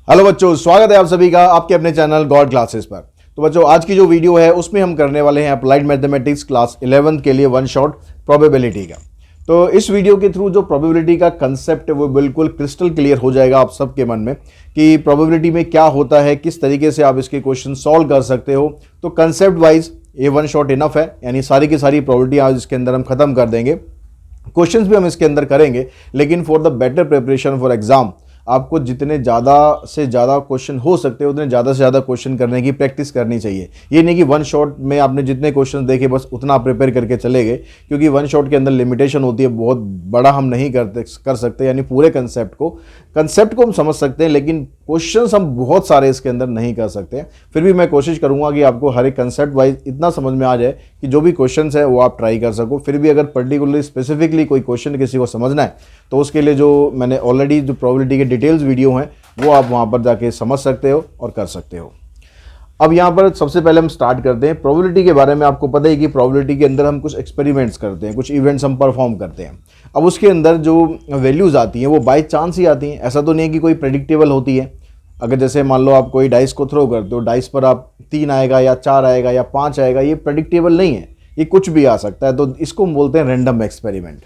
Hello बच्चों, स्वागत है आप सभी का आपके अपने चैनल गॉड क्लासेस पर। तो बच्चों, आज की जो वीडियो है उसमें हम करने वाले हैं अप्लाइड मैथमेटिक्स क्लास 11th के लिए वन शॉट प्रोबेबिलिटी का। तो इस वीडियो के थ्रू जो प्रोबेबिलिटी का कंसेप्ट है वो बिल्कुल क्रिस्टल क्लियर हो जाएगा आप सबके मन में कि प्रोबेबिलिटी में क्या होता है, किस तरीके से आप इसके क्वेश्चन सॉल्व कर सकते हो। तो कंसेप्ट वाइज ये वन शॉट इनफ है, यानी सारी की सारी प्रोबेबिलिटी आज इसके अंदर हम खत्म कर देंगे। क्वेश्चंस भी हम इसके अंदर करेंगे, लेकिन for the better preparation for exam आपको जितने ज़्यादा से ज़्यादा क्वेश्चन हो सकते हैं उतने ज़्यादा से ज़्यादा क्वेश्चन करने की प्रैक्टिस करनी चाहिए। ये नहीं कि वन शॉट में आपने जितने क्वेश्चन देखे बस उतना प्रिपेयर करके चले गए, क्योंकि वन शॉट के अंदर लिमिटेशन होती है, बहुत बड़ा हम नहीं कर सकते। यानी पूरे कंसेप्ट को हम समझ सकते हैं, लेकिन क्वेश्चंस हम बहुत सारे इसके अंदर नहीं कर सकते। फिर भी मैं कोशिश करूंगा कि आपको हर एक कंसेप्ट वाइज इतना समझ में आ जाए कि जो भी क्वेश्चंस है वो आप ट्राई कर सको। फिर भी अगर पर्टिकुलरली स्पेसिफिकली कोई क्वेश्चन किसी को समझना है तो उसके लिए जो मैंने ऑलरेडी जो प्रोबेबिलिटी के डिटेल्स वीडियो हैं वो आप वहाँ पर जाके समझ सकते हो और कर सकते हो। अब यहाँ पर सबसे पहले हम स्टार्ट करते हैं प्रोबेबिलिटी के बारे में। आपको पता है कि प्रोबेबिलिटी के अंदर हम कुछ एक्सपेरिमेंट्स करते हैं, कुछ इवेंट्स हम परफॉर्म करते हैं। अब उसके अंदर जो वैल्यूज़ आती हैं वो बाय चांस ही आती हैं, ऐसा तो नहीं है कि कोई प्रेडिक्टेबल होती है। अगर जैसे मान लो आप कोई डाइस को थ्रो करते हो, डाइस पर आप 3 आएगा या 4 आएगा या 5 आएगा, ये प्रेडिक्टेबल नहीं है, ये कुछ भी आ सकता है। तो इसको हम बोलते हैं रैंडम एक्सपेरिमेंट।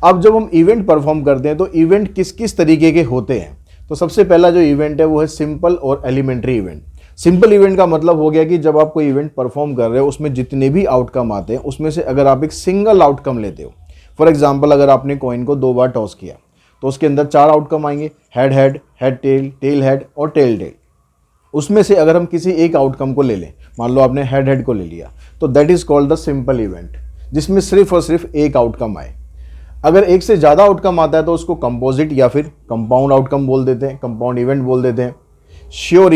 अब जब हम इवेंट परफॉर्म करते हैं तो इवेंट किस किस तरीके के होते हैं, तो सबसे पहला जो इवेंट है वो है सिंपल और एलिमेंट्री इवेंट। सिंपल इवेंट का मतलब हो गया कि जब आप कोई इवेंट परफॉर्म कर रहे हो उसमें जितने भी आउटकम आते हैं उसमें से अगर आप एक सिंगल आउटकम लेते हो, फॉर एग्जाम्पल अगर आपने कॉइन को 2 बार टॉस किया तो उसके अंदर 4 आउटकम आएंगे, head head, head tail, tail head और टेल टेल। उसमें से अगर हम किसी एक आउटकम को ले लें, मान लो आपने हेड हेड को ले लिया, तो that is called the simple event, जिसमें सिर्फ और सिर्फ एक आउटकम आए। अगर एक से ज़्यादा आउटकम आता है तो उसको कंपोजिट या फिर कंपाउंड आउटकम बोल देते हैं, कंपाउंड इवेंट बोल देते हैं। श्योर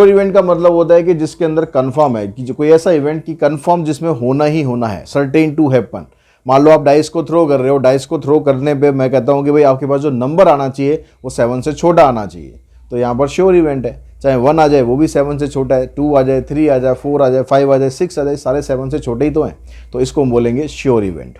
इवेंट का मतलब होता है कि जिसके अंदर कंफर्म है कि कोई ऐसा इवेंट कि कंफर्म जिसमें होना ही होना है, सर्टेन टू हैपन। मान लो आप डाइस को थ्रो कर रहे हो, डाइस को थ्रो करने पे मैं कहता हूँ कि भाई आपके पास जो नंबर आना चाहिए वो 7 से छोटा आना चाहिए, तो यहाँ पर श्योर इवेंट है। चाहे 1 आ जाए वो भी 7 से छोटा है, 2 आ जाए, 3 आ जाए, 4 आ जाए, 5 आ जाए, 6 आ जाए, सारे 7 से छोटे ही तो हैं, तो इसको हम बोलेंगे श्योर इवेंट।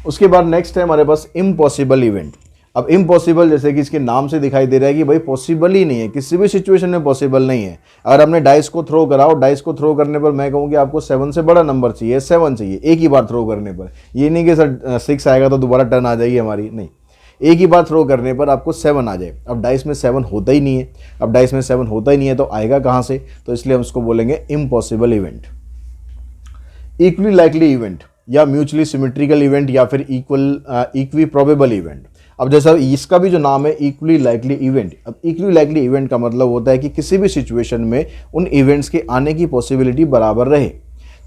उसके बाद नेक्स्ट है हमारे पास इम्पॉसिबल इवेंट। अब इम्पॉसिबल जैसे कि इसके नाम से दिखाई दे रहा है कि भाई पॉसिबल ही नहीं है, किसी भी सिचुएशन में पॉसिबल नहीं है। अगर हमने डाइस को थ्रो करा और डाइस को थ्रो करने पर मैं कहूँ कि आपको 7 से बड़ा नंबर चाहिए, 7 चाहिए एक ही बार थ्रो करने पर, ये नहीं कि सर 6 आएगा तो दोबारा टर्न आ जाएगी हमारी, नहीं, एक ही बार थ्रो करने पर आपको 7 आ जाए। अब डाइस में 7 होता ही नहीं है, अब डाइस में 7 होता ही नहीं है तो आएगा कहाँ से, तो इसलिए हम उसको बोलेंगे impossible event. Equally likely event या म्यूचुअली सिमेट्रिकल इवेंट या फिर इक्वी प्रोबेबल इवेंट। अब जैसा इसका भी जो नाम है इक्वली लाइकली इवेंट, अब इक्वली लाइकली इवेंट का मतलब होता है कि किसी भी सिचुएशन में उन इवेंट्स के आने की पॉसिबिलिटी बराबर रहे।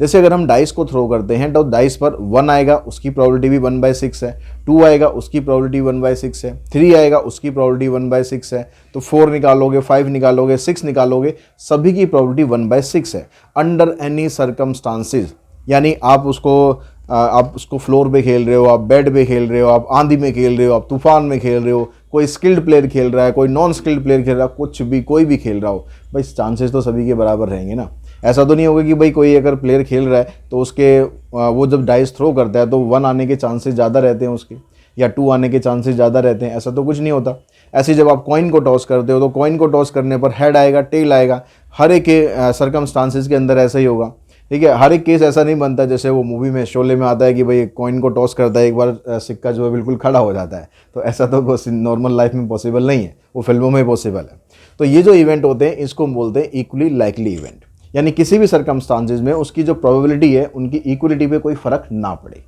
जैसे अगर हम डाइस को थ्रो करते हैं तो डाइस पर 1 आएगा उसकी प्रोबेबिलिटी भी 1/6 है, 2 आएगा उसकी प्रोबेबिलिटी 1/6 है, 3 आएगा उसकी प्रोबेबिलिटी 1/6 है, तो 4 निकालोगे, 5 निकालोगे, 6 निकालोगे, सभी की प्रोबेबिलिटी 1/6 है। अंडर एनी सर्कमस्टांसिस, यानी आप उसको फ्लोर पे खेल रहे हो, आप बेड पे खेल रहे हो, आप आंधी में खेल रहे हो, आप तूफान में खेल रहे हो, कोई स्किल्ड प्लेयर खेल रहा है, कोई नॉन स्किल्ड प्लेयर खेल रहा है, कुछ भी कोई भी खेल रहा हो, भाई चांसेस तो सभी के बराबर रहेंगे ना। ऐसा तो नहीं होगा कि भाई कोई अगर प्लेयर खेल रहा है तो उसके वो जब डाइस थ्रो करता है तो 1 आने के चांसेस ज़्यादा रहते हैं उसके, या 2 आने के चांसेस ज़्यादा रहते हैं, ऐसा तो कुछ नहीं होता। ऐसे जब आप कॉइन को टॉस करते हो तो कॉइन को टॉस करने पर हेड आएगा, टेल आएगा, हर एक के सर्कमस्टांसिस के अंदर ऐसा ही होगा, ठीक है। हर एक केस ऐसा नहीं बनता जैसे वो मूवी में शोले में आता है कि भाई कॉइन को टॉस करता है, एक बार सिक्का जो है बिल्कुल खड़ा हो जाता है, तो ऐसा तो नॉर्मल लाइफ में पॉसिबल नहीं है, वो फिल्मों में पॉसिबल है। तो ये जो इवेंट होते हैं इसको हम बोलते हैं इक्वली लाइकली इवेंट, यानी किसी भी सर्कमस्टांसेस में उसकी जो प्रोबेबिलिटी है उनकी इक्वलिटी पे कोई फर्क ना पड़े।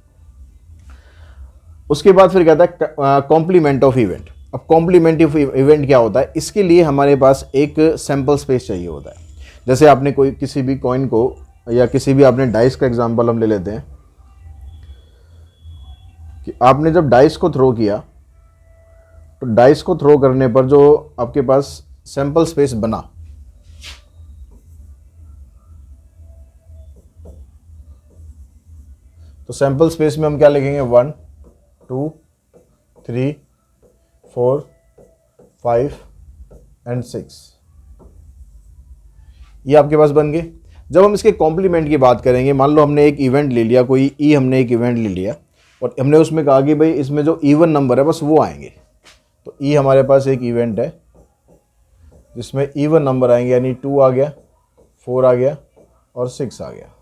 उसके बाद फिर कहता है कॉम्प्लीमेंट ऑफ इवेंट। अब कॉम्प्लीमेंट ऑफ इवेंट क्या होता है, इसके लिए हमारे पास एक सैंपल स्पेस चाहिए होता है। जैसे आपने कोई किसी भी कॉइन को या किसी भी आपने डाइस का एग्जांपल हम ले लेते हैं कि आपने जब डाइस को थ्रो किया तो डाइस को थ्रो करने पर जो आपके पास सैंपल स्पेस बना, तो सैंपल स्पेस में हम क्या लिखेंगे, 1 2 3 4 5 एंड 6, ये आपके पास बन गए। जब हम इसके कॉम्प्लीमेंट की बात करेंगे, मान लो हमने एक इवेंट ले लिया, कोई हमने एक इवेंट ले लिया और हमने उसमें कहा कि भाई इसमें जो इवन नंबर है बस वो आएंगे, तो हमारे पास एक इवेंट है जिसमें इवन नंबर आएंगे, यानी 2 आ गया, 4 आ गया और 6 आ गया।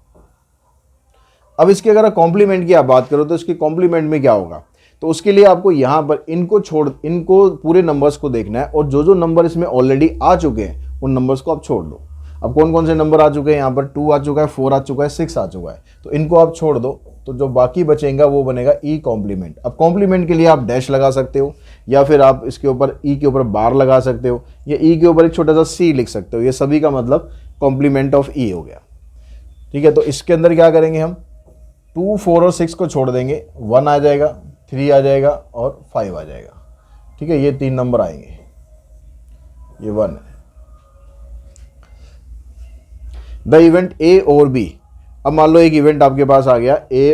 अब इसके अगर कॉम्प्लीमेंट की आप बात करो तो इसके कॉम्प्लीमेंट में क्या होगा, तो उसके लिए आपको यहाँ पर इनको पूरे नंबर्स को देखना है और जो जो नंबर इसमें ऑलरेडी आ चुके हैं उन नंबर्स को आप छोड़ दो। अब कौन कौन से नंबर आ चुके हैं, यहाँ पर 2 आ चुका है, 4 आ चुका है, 6 आ चुका है, तो इनको आप छोड़ दो, तो जो बाकी बचेगा वो बनेगा ई कॉम्प्लीमेंट। अब कॉम्प्लीमेंट के लिए आप डैश लगा सकते हो या फिर आप इसके ऊपर ई के ऊपर बार लगा सकते हो या ई के ऊपर एक छोटा सा सी लिख सकते हो। ये सभी का मतलब कॉम्प्लीमेंट ऑफ ई हो गया। ठीक है, तो इसके अंदर क्या करेंगे हम, 2, 4 और 6 को छोड़ देंगे, 1 आ जाएगा, 3 आ जाएगा और 5 आ जाएगा। ठीक है, ये 3 नंबर आएंगे, ये 1 है। द इवेंट ए और बी, अब मान लो एक इवेंट आपके पास आ गया, ए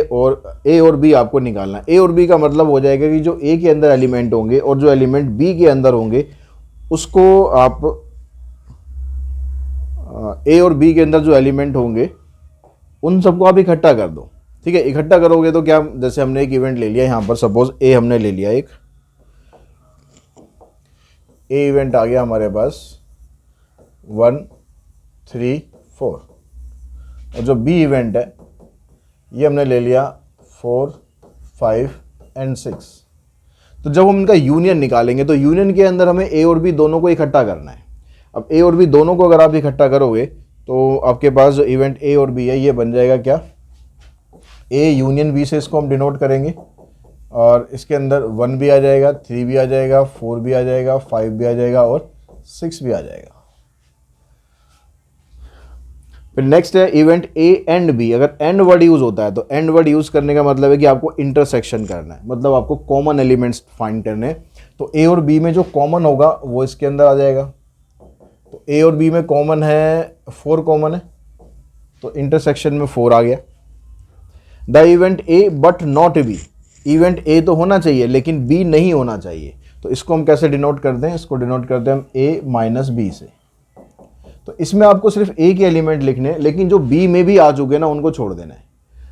और बी आपको निकालना है। ए और बी का मतलब हो जाएगा कि जो ए के अंदर एलिमेंट होंगे और जो एलिमेंट बी के अंदर होंगे उसको आप ए और बी के अंदर जो एलिमेंट होंगे उन सबको आप इकट्ठा कर दो। ठीक है, इकट्ठा करोगे तो क्या, जैसे हमने एक इवेंट ले लिया यहाँ पर, सपोज ए हमने ले लिया, एक ए इवेंट आ गया हमारे पास 1, 3, 4, और जो बी इवेंट है ये हमने ले लिया 4, 5 एंड 6। तो जब हम इनका यूनियन निकालेंगे तो यूनियन के अंदर हमें ए और बी दोनों को इकट्ठा करना है। अब ए और बी दोनों को अगर आप इकट्ठा करोगे तो आपके पास जो इवेंट ए और बी है ये बन जाएगा क्या, ए यूनियन बी से इसको हम डिनोट करेंगे, और इसके अंदर 1 भी आ जाएगा, 3 भी आ जाएगा, 4 भी आ जाएगा, 5 भी आ जाएगा और 6 भी आ जाएगा। फिर नेक्स्ट है इवेंट ए एंड बी। अगर एंड वर्ड यूज होता है तो एंड वर्ड यूज करने का मतलब है कि आपको इंटरसेक्शन करना है, मतलब आपको कॉमन एलिमेंट्स फाइंड करने हैं। तो ए और बी में जो कॉमन होगा वो इसके अंदर आ जाएगा। तो ए और बी में कॉमन है 4 कॉमन है, तो इंटरसेक्शन में 4 आ गया। The event A but not be, event A तो होना चाहिए लेकिन बी नहीं होना चाहिए, तो इसको हम कैसे डिनोट करते हैं, इसको डिनोट करते हैं हम ए माइनस बी से। तो इसमें आपको सिर्फ ए के एलिमेंट लिखने हैं, लेकिन जो बी में भी आ चुके हैं ना उनको छोड़ देना है।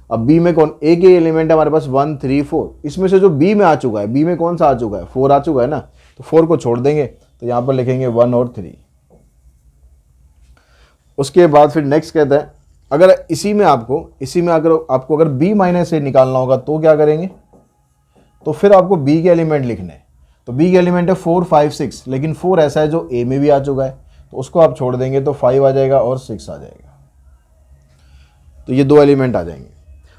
अब बी में कौन, ए के एलिमेंट है हमारे पास 1, 3, 4, इसमें से जो बी में आ चुका है, बी में कौन सा आ चुका है, 4 आ चुका है ना, तो 4 को छोड़ देंगे, तो यहां पर लिखेंगे 1 और 3। उसके बाद फिर नेक्स्ट कहता है अगर इसी में आपको अगर बी माइनस ए निकालना होगा तो क्या करेंगे, तो फिर आपको बी के एलिमेंट लिखने हैं। तो बी के एलिमेंट है 4, 5, 6, लेकिन 4 ऐसा है जो ए में भी आ चुका है, तो उसको आप छोड़ देंगे तो 5 आ जाएगा और 6 आ जाएगा। तो ये 2 एलिमेंट आ जाएंगे।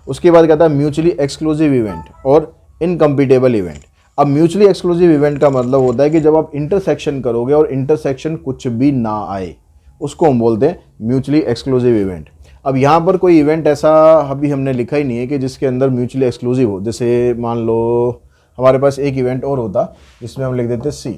उसके बाद कहता है म्यूचुअली एक्सक्लूसिव इवेंट और इनकम्पीटेबल इवेंट। अब म्यूचुअली एक्सक्लूसिव इवेंट का मतलब होता है कि जब आप इंटरसेक्शन करोगे और इंटरसेक्शन कुछ भी ना आए, उसको हम बोलते हैं म्यूचुअली एक्सक्लूसिव इवेंट। अब यहाँ पर कोई इवेंट ऐसा अभी हमने लिखा ही नहीं है कि जिसके अंदर म्यूचुअली एक्सक्लूसिव हो। जैसे मान लो हमारे पास एक इवेंट और होता जिसमें हम लिख देते सी।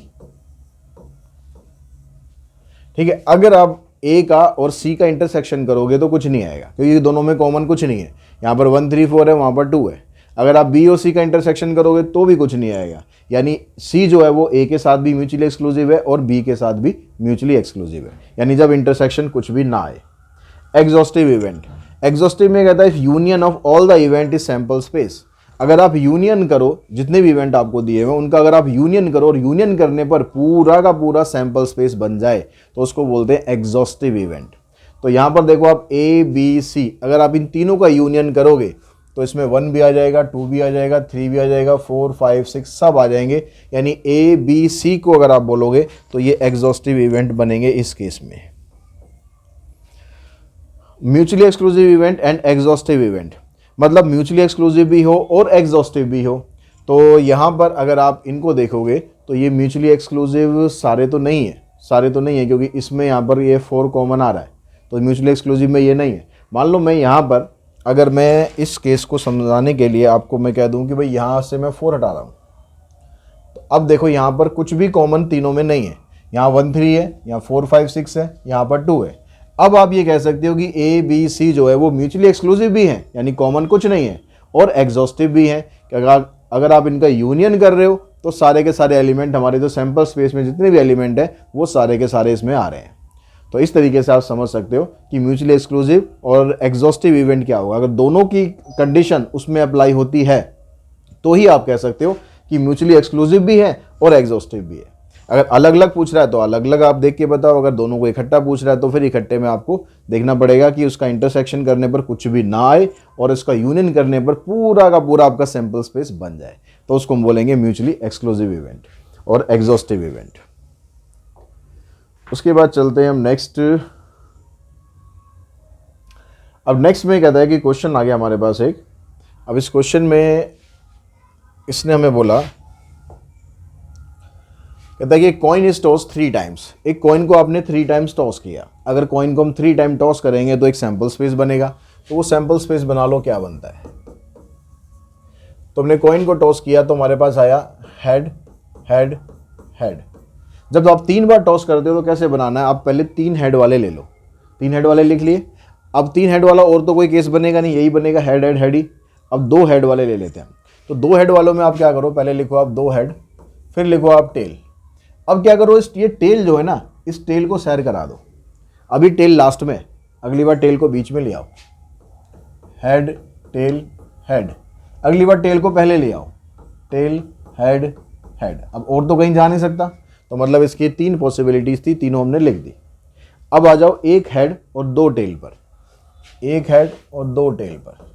ठीक है, अगर आप ए का और सी का इंटरसेक्शन करोगे तो कुछ नहीं आएगा, क्योंकि दोनों में कॉमन कुछ नहीं है। यहाँ पर 1, 3, 4 है, वहाँ पर 2 है। अगर आप बी और सी का इंटरसेक्शन करोगे तो भी कुछ नहीं आएगा, यानी सी जो है वो ए के साथ भी म्यूचुअली एक्सक्लूसिव है और बी के साथ भी म्यूचुअली एक्सक्लूसिव है, यानी जब इंटरसेक्शन कुछ भी ना आए। एग्जॉस्टिव इवेंट, एग्जॉस्टिव में कहता है union of all the event is sample space. अगर आप यूनियन करो, जितने भी इवेंट आपको दिए हुए उनका अगर आप यूनियन करो और यूनियन करने पर पूरा का पूरा सैंपल स्पेस बन जाए तो उसको बोलते हैं एग्जॉस्टिव इवेंट। तो यहाँ पर देखो आप ए बी सी, अगर आप इन तीनों का यूनियन करोगे तो इसमें 1 भी आ जाएगा, 2 भी आ जाएगा, 3 भी आ जाएगा, 4, 5, 6 सब आ जाएंगे, यानी ए बी सी को अगर आप बोलोगे तो ये एग्जॉस्टिव इवेंट बनेंगे इस केस में। Mutually exclusive event and exhaustive event, मतलब म्यूचुअली एक्सक्लूसिव भी हो और एग्जॉस्टिव भी हो। तो यहाँ पर अगर आप इनको देखोगे तो ये म्यूचुअली एक्सक्लूसिव सारे तो नहीं है, क्योंकि इसमें यहाँ पर ये 4 कॉमन आ रहा है, तो म्यूचुअली एक्सक्लूसिव में ये नहीं है। मान लो मैं यहाँ पर, अगर मैं इस केस को समझाने के लिए आपको मैं कह दूँ कि भाई यहाँ से मैं 4 हटा रहा हूँ, तो अब देखो यहाँ पर कुछ भी कॉमन तीनों में नहीं है। यहाँ 1, 3 है, यहाँ 4, 5, 6 है, यहाँ पर 2 है। अब आप ये कह सकते हो कि ए बी सी जो है वो म्यूचुअली एक्सक्लूसिव भी हैं, यानी कॉमन कुछ नहीं है, और एग्जॉस्टिव भी हैं कि अगर आप इनका यूनियन कर रहे हो तो सारे के सारे एलिमेंट, हमारे जो सैंपल स्पेस में जितने भी एलिमेंट हैं वो सारे के सारे इसमें आ रहे हैं। तो इस तरीके से आप समझ सकते हो कि म्यूचुअली एक्सक्लूसिव और एग्जॉस्टिव इवेंट क्या होगा। अगर दोनों की कंडीशन उसमें अप्लाई होती है तो ही आप कह सकते हो कि म्यूचुअली एक्सक्लूसिव भी है और एग्जॉस्टिव भी है। अगर अलग अलग पूछ रहा है तो अलग अलग आप देख के बताओ, अगर दोनों को इकट्ठा पूछ रहा है तो फिर इकट्ठे में आपको देखना पड़ेगा कि उसका इंटरसेक्शन करने पर कुछ भी ना आए और इसका यूनियन करने पर पूरा का पूरा आपका सैंपल स्पेस बन जाए, तो उसको हम बोलेंगे म्यूचुअली एक्सक्लूसिव इवेंट और एग्जॉस्टिव इवेंट। उसके बाद चलते हैं हम नेक्स्ट। अब नेक्स्ट में कहता है कि क्वेश्चन आ गया हमारे पास एक। अब इस क्वेश्चन में इसने हमें बोला, कहता है कि कॉइन इज टॉस 3 टाइम्स। एक कॉइन को आपने 3 टाइम्स टॉस किया। अगर कॉइन को हम 3 टाइम टॉस करेंगे तो एक सैंपल स्पेस बनेगा। तो वो सैंपल स्पेस बना लो क्या बनता है। तो हमने कॉइन को टॉस किया तो हमारे पास आया हेड हेड हेड। जब आप 3 बार टॉस करते हो तो कैसे बनाना है, आप पहले 3 हेड वाले ले लो। 3 हेड वाले लिख लिए। अब 3 हेड वाला और तो कोई केस बनेगा नहीं, यही बनेगा हेड हेड हेड ही। अब 2 हेड वाले ले लेते हैं। तो 2 हेड वालों में आप क्या करो, पहले लिखो आप 2 हेड, फिर लिखो आप टेल। अब क्या करो, ये टेल जो है ना, इस टेल को सैर करा दो। अभी टेल लास्ट में, अगली बार टेल को बीच में ले आओ। Head tail head. अगली बार टेल को पहले ले आओ। Tail head head. अब और तो कहीं जा नहीं सकता, तो मतलब इसकी 3 पॉसिबिलिटीज थी, तीनों हमने लिख दी। अब आ जाओ 1 हेड और 2 टेल पर। 1 हेड और 2 टेल पर।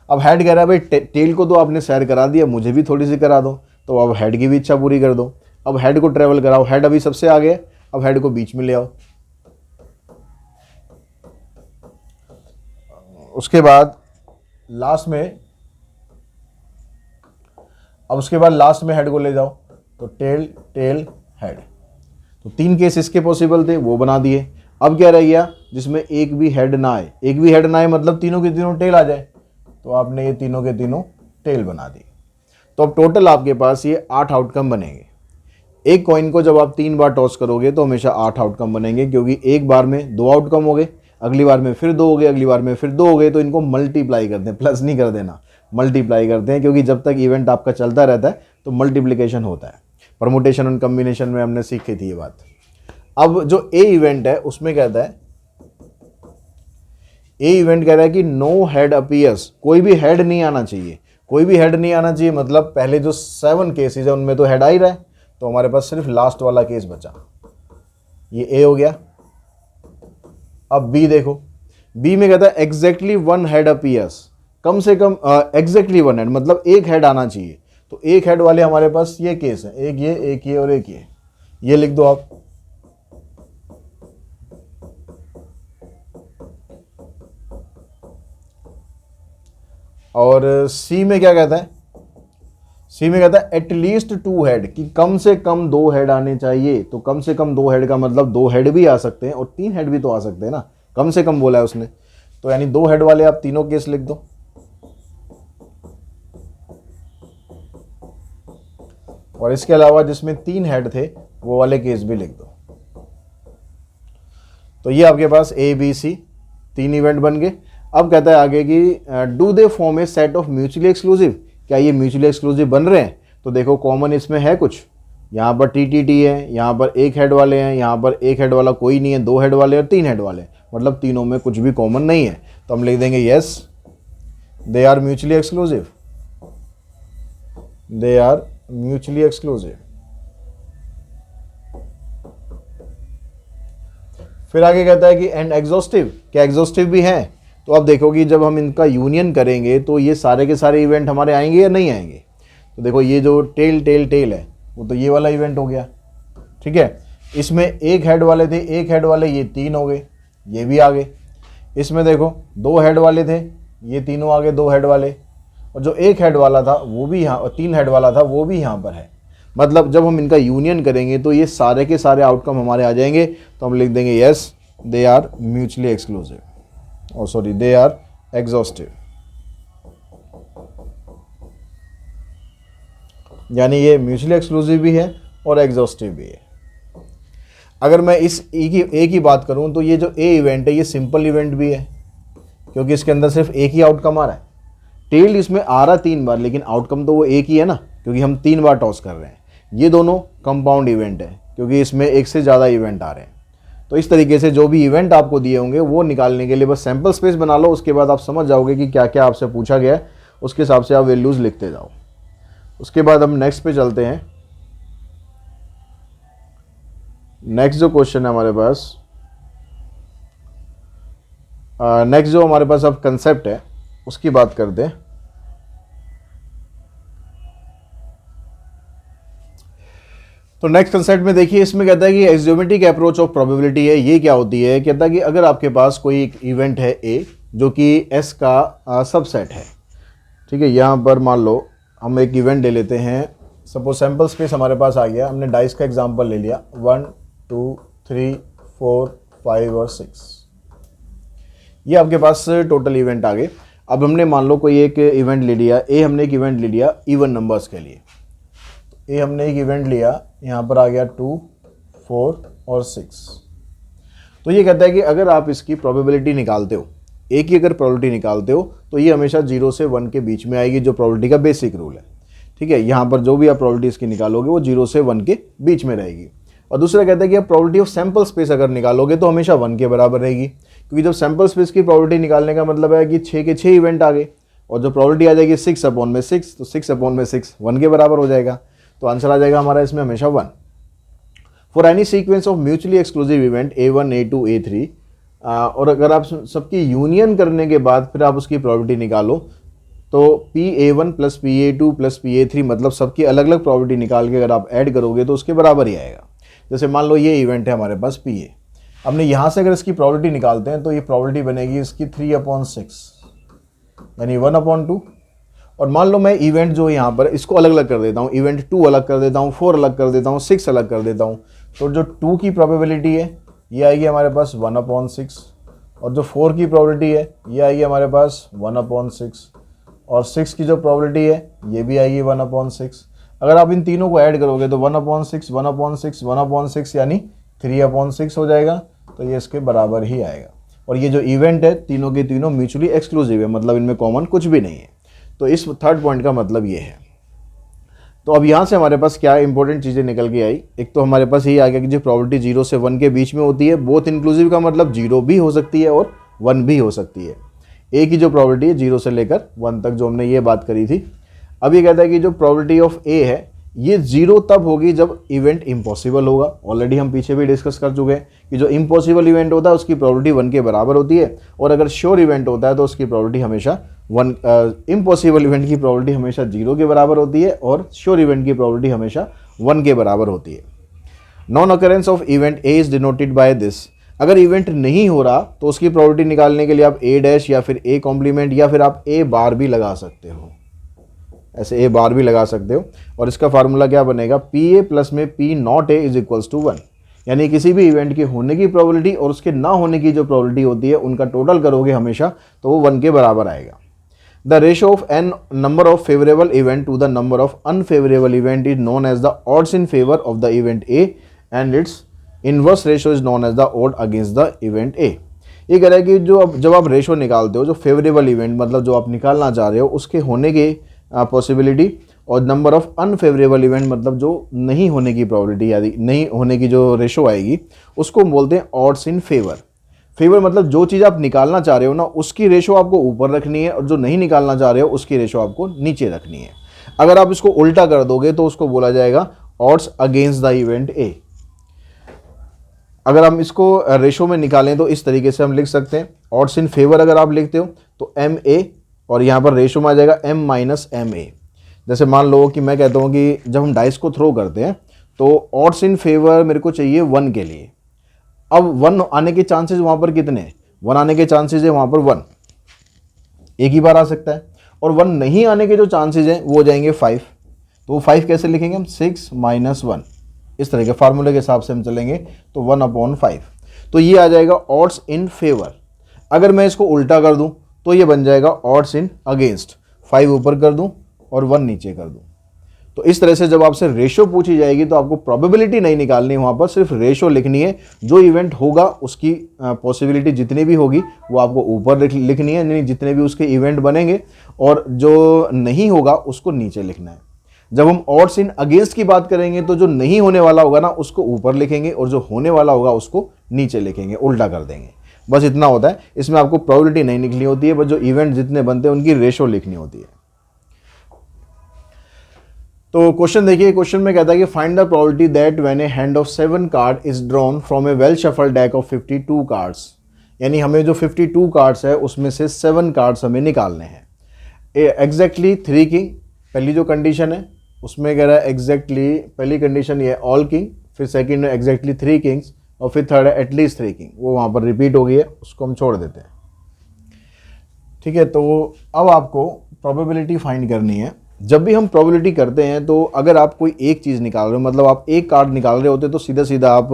अब हेड कह रहा है भाई टेल को तो आपने सैर करा दिया, मुझे भी थोड़ी सी करा दो। तो अब हेड की भी इच्छा पूरी कर दो। अब हेड को ट्रेवल कराओ। हेड अभी सबसे आगे, अब हेड को बीच में ले आओ। उसके बाद लास्ट में, अब उसके बाद लास्ट में हेड को ले जाओ। तो टेल टेल हेड। तो 3 केस इसके पॉसिबल थे, वो बना दिए। अब क्या रह गया, जिसमें एक भी हेड ना आए। एक भी हेड ना आए मतलब तीनों के तीनों टेल आ जाए। तो आपने ये तीनों के तीनों टेल बना दी। तो अब टोटल आपके पास ये 8 आउटकम बनेंगे। एक कॉइन को जब आप 3 बार टॉस करोगे तो हमेशा 8 आउटकम बनेंगे, क्योंकि एक बार में 2 आउटकम हो गए, अगली बार में फिर 2 हो गए, अगली बार में फिर 2 हो गए। तो इनको मल्टीप्लाई करते हैं, प्लस नहीं कर देना, मल्टीप्लाई करते हैं, क्योंकि जब तक इवेंट आपका चलता रहता है तो मल्टीप्लिकेशन होता है। परमुटेशन एंड कम्बिनेशन में हमने सीखी थी ये बात। अब जो ए इवेंट है उसमें कहता है, ए इवेंट कह रहा है कि नो हेड अपीयर्स। कोई भी हेड नहीं आना चाहिए। कोई भी हेड नहीं आना चाहिए मतलब पहले जो 7 केसेस है उनमें तो हेड आ ही रहा है, तो हमारे पास सिर्फ लास्ट वाला केस बचा। ये ए हो गया। अब बी देखो, बी में कहता है एग्जैक्टली 1 हेड अपीयर्स। कम से कम एग्जैक्टली 1 हेड मतलब एक हेड आना चाहिए। तो एक हेड वाले हमारे पास ये केस है, एक ये और एक ये लिख दो आप। और सी में क्या कहता है, सी में कहता है एटलीस्ट 2 हेड, कि कम से कम 2 हेड आने चाहिए। तो कम से कम 2 हेड का मतलब 2 हेड भी आ सकते हैं और 3 हेड भी तो आ सकते हैं ना, कम से कम बोला है उसने। तो यानी 2 हेड वाले आप तीनों केस लिख दो। और इसके अलावा जिसमें 3 हेड थे वो वाले केस भी लिख दो। तो ये आपके पास ए बी सी 3 इवेंट बन गए। अब कहता है आगे कि do they form A set of mutually exclusive. क्या ये म्यूचुअली एक्सक्लूसिव बन रहे हैं? तो देखो कॉमन इसमें है कुछ, यहाँ पर टी है, यहाँ पर 1 हेड वाले हैं, यहाँ पर 1 हेड वाला कोई नहीं है, 2 हेड वाले और 3 हेड वाले, मतलब तीनों में कुछ भी कॉमन नहीं है। तो हम लिख देंगे yes they are mutually exclusive, they are mutually exclusive. फिर आगे कहता है कि एंड एग्जॉस्टिव। क्या एग्जॉस्टिव भी है? तो अब देखो कि जब हम इनका यूनियन करेंगे तो ये सारे के सारे इवेंट हमारे आएंगे या नहीं आएंगे। तो देखो ये जो टेल टेल टेल है वो तो ये वाला इवेंट हो गया, ठीक है। इसमें 1 हेड वाले थे, 1 हेड वाले ये 3 हो गए, ये भी आ गए। इसमें देखो 2 हेड वाले थे, ये तीनों आ गए 2 हेड वाले। और जो 1 हेड वाला था वो भी यहाँ, और 3 हेड वाला था वो भी यहाँ पर है। मतलब जब हम इनका यूनियन करेंगे तो ये सारे के सारे आउटकम हमारे आ जाएंगे। तो हम लिख देंगे yes they are mutually exclusive, और सॉरी दे आर एग्जॉस्टिव। यानी ये म्यूचुअली एक्सक्लूसिव भी है और एग्जॉस्टिव भी है। अगर मैं इस ए की बात करूं तो ये जो ए इवेंट है ये सिंपल इवेंट भी है, क्योंकि इसके अंदर सिर्फ एक ही आउटकम आ रहा है। टेल इसमें आ रहा 3 बार, लेकिन आउटकम तो वो एक ही है ना, क्योंकि हम 3 बार टॉस कर रहे हैं। ये दोनों कंपाउंड इवेंट है, क्योंकि इसमें एक से ज़्यादा इवेंट आ रहे हैं। तो इस तरीके से जो भी इवेंट आपको दिए होंगे वो निकालने के लिए बस सैंपल स्पेस बना लो। उसके बाद आप समझ जाओगे कि क्या क्या आपसे पूछा गया है, उसके हिसाब से आप वैल्यूज़ लिखते जाओ। उसके बाद हम नेक्स्ट पे चलते हैं। नेक्स्ट जो क्वेश्चन है हमारे पास, नेक्स्ट जो हमारे पास अब कंसेप्ट है उसकी बात करते हैं। तो नेक्स्ट कंसेप्ट में देखिए, इसमें कहता है कि एक्सियोमेट्रिक अप्रोच ऑफ प्रोबेबिलिटी है। ये क्या होती है? कहता है कि अगर आपके पास कोई एक इवेंट है ए जो कि एस का सबसेट है, ठीक है। यहाँ पर मान लो हम एक इवेंट ले लेते हैं, सपोज सैम्पल स्पेस हमारे पास आ गया, हमने डाइस का एग्जांपल ले लिया 1 2 3 4 5 और 6, ये आपके पास टोटल इवेंट आ गए। अब हमने मान लो कोई एक इवेंट ले लिया ए, हमने एक इवेंट ले लिया इवन नंबर्स के लिए। ए हमने एक इवेंट लिया, यहाँ पर आ गया 2 4 और 6। तो ये कहता है कि अगर आप इसकी प्रोबेबिलिटी निकालते हो, ए की अगर प्रोबेबिलिटी निकालते हो तो ये हमेशा 0 से 1 के बीच में आएगी, जो प्रोबेबिलिटी का बेसिक रूल है, ठीक है। यहाँ पर जो भी आप प्रोबेबिलिटी इसकी निकालोगे वो 0 से 1 के बीच में रहेगी। और दूसरा कहता है कि आप प्रोबेबिलिटी ऑफ सैम्पल स्पेस अगर निकालोगे तो हमेशा 1 के बराबर रहेगी, क्योंकि जब सैम्पल स्पेस की प्रोबेबिलिटी निकालने का मतलब है कि 6 के 6 इवेंट आ गए, और जो प्रोबेबिलिटी आ जाएगी 6/6, तो 6/6 1 के बराबर हो जाएगा। तो आंसर आ जाएगा हमारा इसमें हमेशा 1। For any sequence of mutually exclusive event A1 A2 A3, और अगर आप सबकी यूनियन करने के बाद फिर आप उसकी प्रोबेबिलिटी निकालो तो PA1 plus PA2 plus PA3, मतलब सबकी अलग अलग प्रोबेबिलिटी निकाल के अगर आप ऐड करोगे तो उसके बराबर ही आएगा। जैसे मान लो ये इवेंट है हमारे पास PA, हमने यहाँ से अगर इसकी प्रोबेबिलिटी निकालते हैं तो ये प्रोबेबिलिटी बनेगी इसकी 3/6 यानी 1/2। और मान लो मैं इवेंट जो यहाँ पर इसको अलग अलग कर देता हूँ, इवेंट 2 अलग कर देता हूँ, 4 अलग कर देता हूँ, 6 अलग कर देता हूँ, तो जो 2 की प्रोबेबिलिटी है ये आएगी हमारे पास 1/6, और जो 4 की प्रोबेबिलिटी है ये आएगी हमारे पास 1/6, और 6 की जो प्रोबेबिलिटी है ये भी आएगी 1/6। अगर आप इन तीनों को ऐड करोगे तो 1/6 1/6 1/6 यानी 3/6 हो जाएगा, तो ये इसके बराबर ही आएगा। और ये जो इवेंट है तीनों के तीनों म्यूचुअली एक्सक्लूसिव है, मतलब इनमें कॉमन कुछ भी नहीं है। तो इस थर्ड पॉइंट का मतलब ये है। तो अब यहाँ से हमारे पास क्या इंपॉर्टेंट चीज़ें निकल के आई, एक तो हमारे पास ये आ गया कि जो प्रोबेबिलिटी 0 से 1 के बीच में होती है, बोथ इंक्लूसिव का मतलब 0 भी हो सकती है और 1 भी हो सकती है। ए की जो प्रोबेबिलिटी है 0 से लेकर 1 तक, जो हमने ये बात करी थी। अब ये कहता है कि जो प्रोबेबिलिटी ऑफ ए है ये 0 तब होगी जब इवेंट इम्पॉसिबल होगा। ऑलरेडी हम पीछे भी डिस्कस कर चुके हैं कि जो इम्पॉसिबल इवेंट होता है उसकी प्रोबेबिलिटी 1 के बराबर होती है, और अगर श्योर इवेंट होता है तो उसकी प्रोबेबिलिटी हमेशा इम्पॉसिबल इवेंट की प्रोबेबिलिटी हमेशा 0 के बराबर होती है, और श्योर इवेंट की प्रोबेबिलिटी हमेशा 1 के बराबर होती है। Non occurrence of event A is denoted by this. अगर इवेंट नहीं हो रहा तो उसकी प्रोबेबिलिटी निकालने के लिए आप ए डैश या फिर ए कॉम्प्लीमेंट या फिर आप ए बार भी लगा सकते हो, ऐसे ए बार भी लगा सकते हो। और इसका फार्मूला क्या बनेगा, पी ए प्लस में P not A is equals to 1, यानी किसी भी इवेंट के होने की प्रोबेबिलिटी और उसके ना होने की जो प्रोबेबिलिटी होती है उनका टोटल करोगे हमेशा तो वो 1 के बराबर आएगा। The ratio of an number of favourable event to the number of unfavourable event is known as the odds in favour of the event A and its inverse ratio is known as the odd against the event A. ये कह रहा है कि जब आप ratio निकालते हो, जो फेवरेबल इवेंट मतलब जो आप निकालना चाह रहे हो उसके होने के पॉसिबिलिटी, और नंबर ऑफ अनफेवरेबल इवेंट मतलब जो नहीं होने की प्रोबेबिलिटी, यानी नहीं होने की जो रेशो आएगी उसको हम बोलते हैं ऑड्स इन फेवर। फेवर मतलब जो चीज़ आप निकालना चाह रहे हो ना उसकी रेशो आपको ऊपर रखनी है, और जो नहीं निकालना चाह रहे हो उसकी रेशो आपको नीचे रखनी है। अगर आप इसको उल्टा कर दोगे तो उसको बोला जाएगा ऑड्स अगेंस्ट द इवेंट ए। अगर हम इसको रेशो में निकालें तो इस तरीके से हम लिख सकते हैं, ऑड्स इन फेवर अगर आप लिखते हो तो एम ए, और यहाँ पर रेशो में आ जाएगा m माइनस एम ए। जैसे मान लो कि मैं कहता हूँ कि जब हम डाइस को थ्रो करते हैं तो ऑड्स इन फेवर मेरे को चाहिए 1 के लिए। अब 1 आने के चांसेस वहाँ पर कितने हैं, 1 आने के चांसेस है वहाँ पर 1, एक ही बार आ सकता है। और 1 नहीं आने के जो चांसेस हैं वो हो जाएंगे 5। तो वो 5 कैसे लिखेंगे हम, 6 माइनस 1, इस तरह के फार्मूले के हिसाब से हम चलेंगे तो 1/5। तो ये आ जाएगा ऑड्स इन फेवर। अगर मैं इसको उल्टा कर दूं तो ये बन जाएगा ऑड्स इन अगेंस्ट, 5 ऊपर कर दूं और 1 नीचे कर दूं। तो इस तरह से जब आपसे रेशो पूछी जाएगी तो आपको प्रोबेबिलिटी नहीं निकालनी है, वहाँ पर सिर्फ रेशो लिखनी है। जो इवेंट होगा उसकी पॉसिबिलिटी जितनी भी होगी वो आपको ऊपर लिखनी है, यानी जितने भी उसके इवेंट बनेंगे, और जो नहीं होगा उसको नीचे लिखना है। जब हम ऑड्स इन अगेंस्ट की बात करेंगे तो जो नहीं होने वाला होगा ना उसको ऊपर लिखेंगे, और जो होने वाला होगा उसको नीचे लिखेंगे, उल्टा कर देंगे। बस इतना होता है, इसमें आपको प्रोबेबिलिटी नहीं लिखनी होती है, बस जो इवेंट जितने बनते हैं उनकी रेशो लिखनी होती है। तो क्वेश्चन देखिए, क्वेश्चन में कहता है कि find the probability that when A hand of 7 card is drawn from A well shuffle deck of 52 cards, यानी हमें जो 52 कार्ड्स है उसमें से 7 कार्ड्स हमें निकालने हैं। एग्जैक्टली 3 किंग पहली जो कंडीशन है उसमें कह रहा है एग्जैक्टली पहली कंडीशन ये ऑल किंग, फिर सेकंड है एग्जैक्टली 3 किंग्स, और फिर थर्ड है एटलीस्ट 3 किंग। वो वहाँ पर रिपीट हो गई है, उसको हम छोड़ देते हैं। ठीक है, तो अब आपको प्रोबेबिलिटी फाइंड करनी है। जब भी हम प्रोबेबिलिटी करते हैं तो अगर आप कोई एक चीज़ निकाल रहे हो, मतलब आप एक कार्ड निकाल रहे होते तो सीधा सीधा आप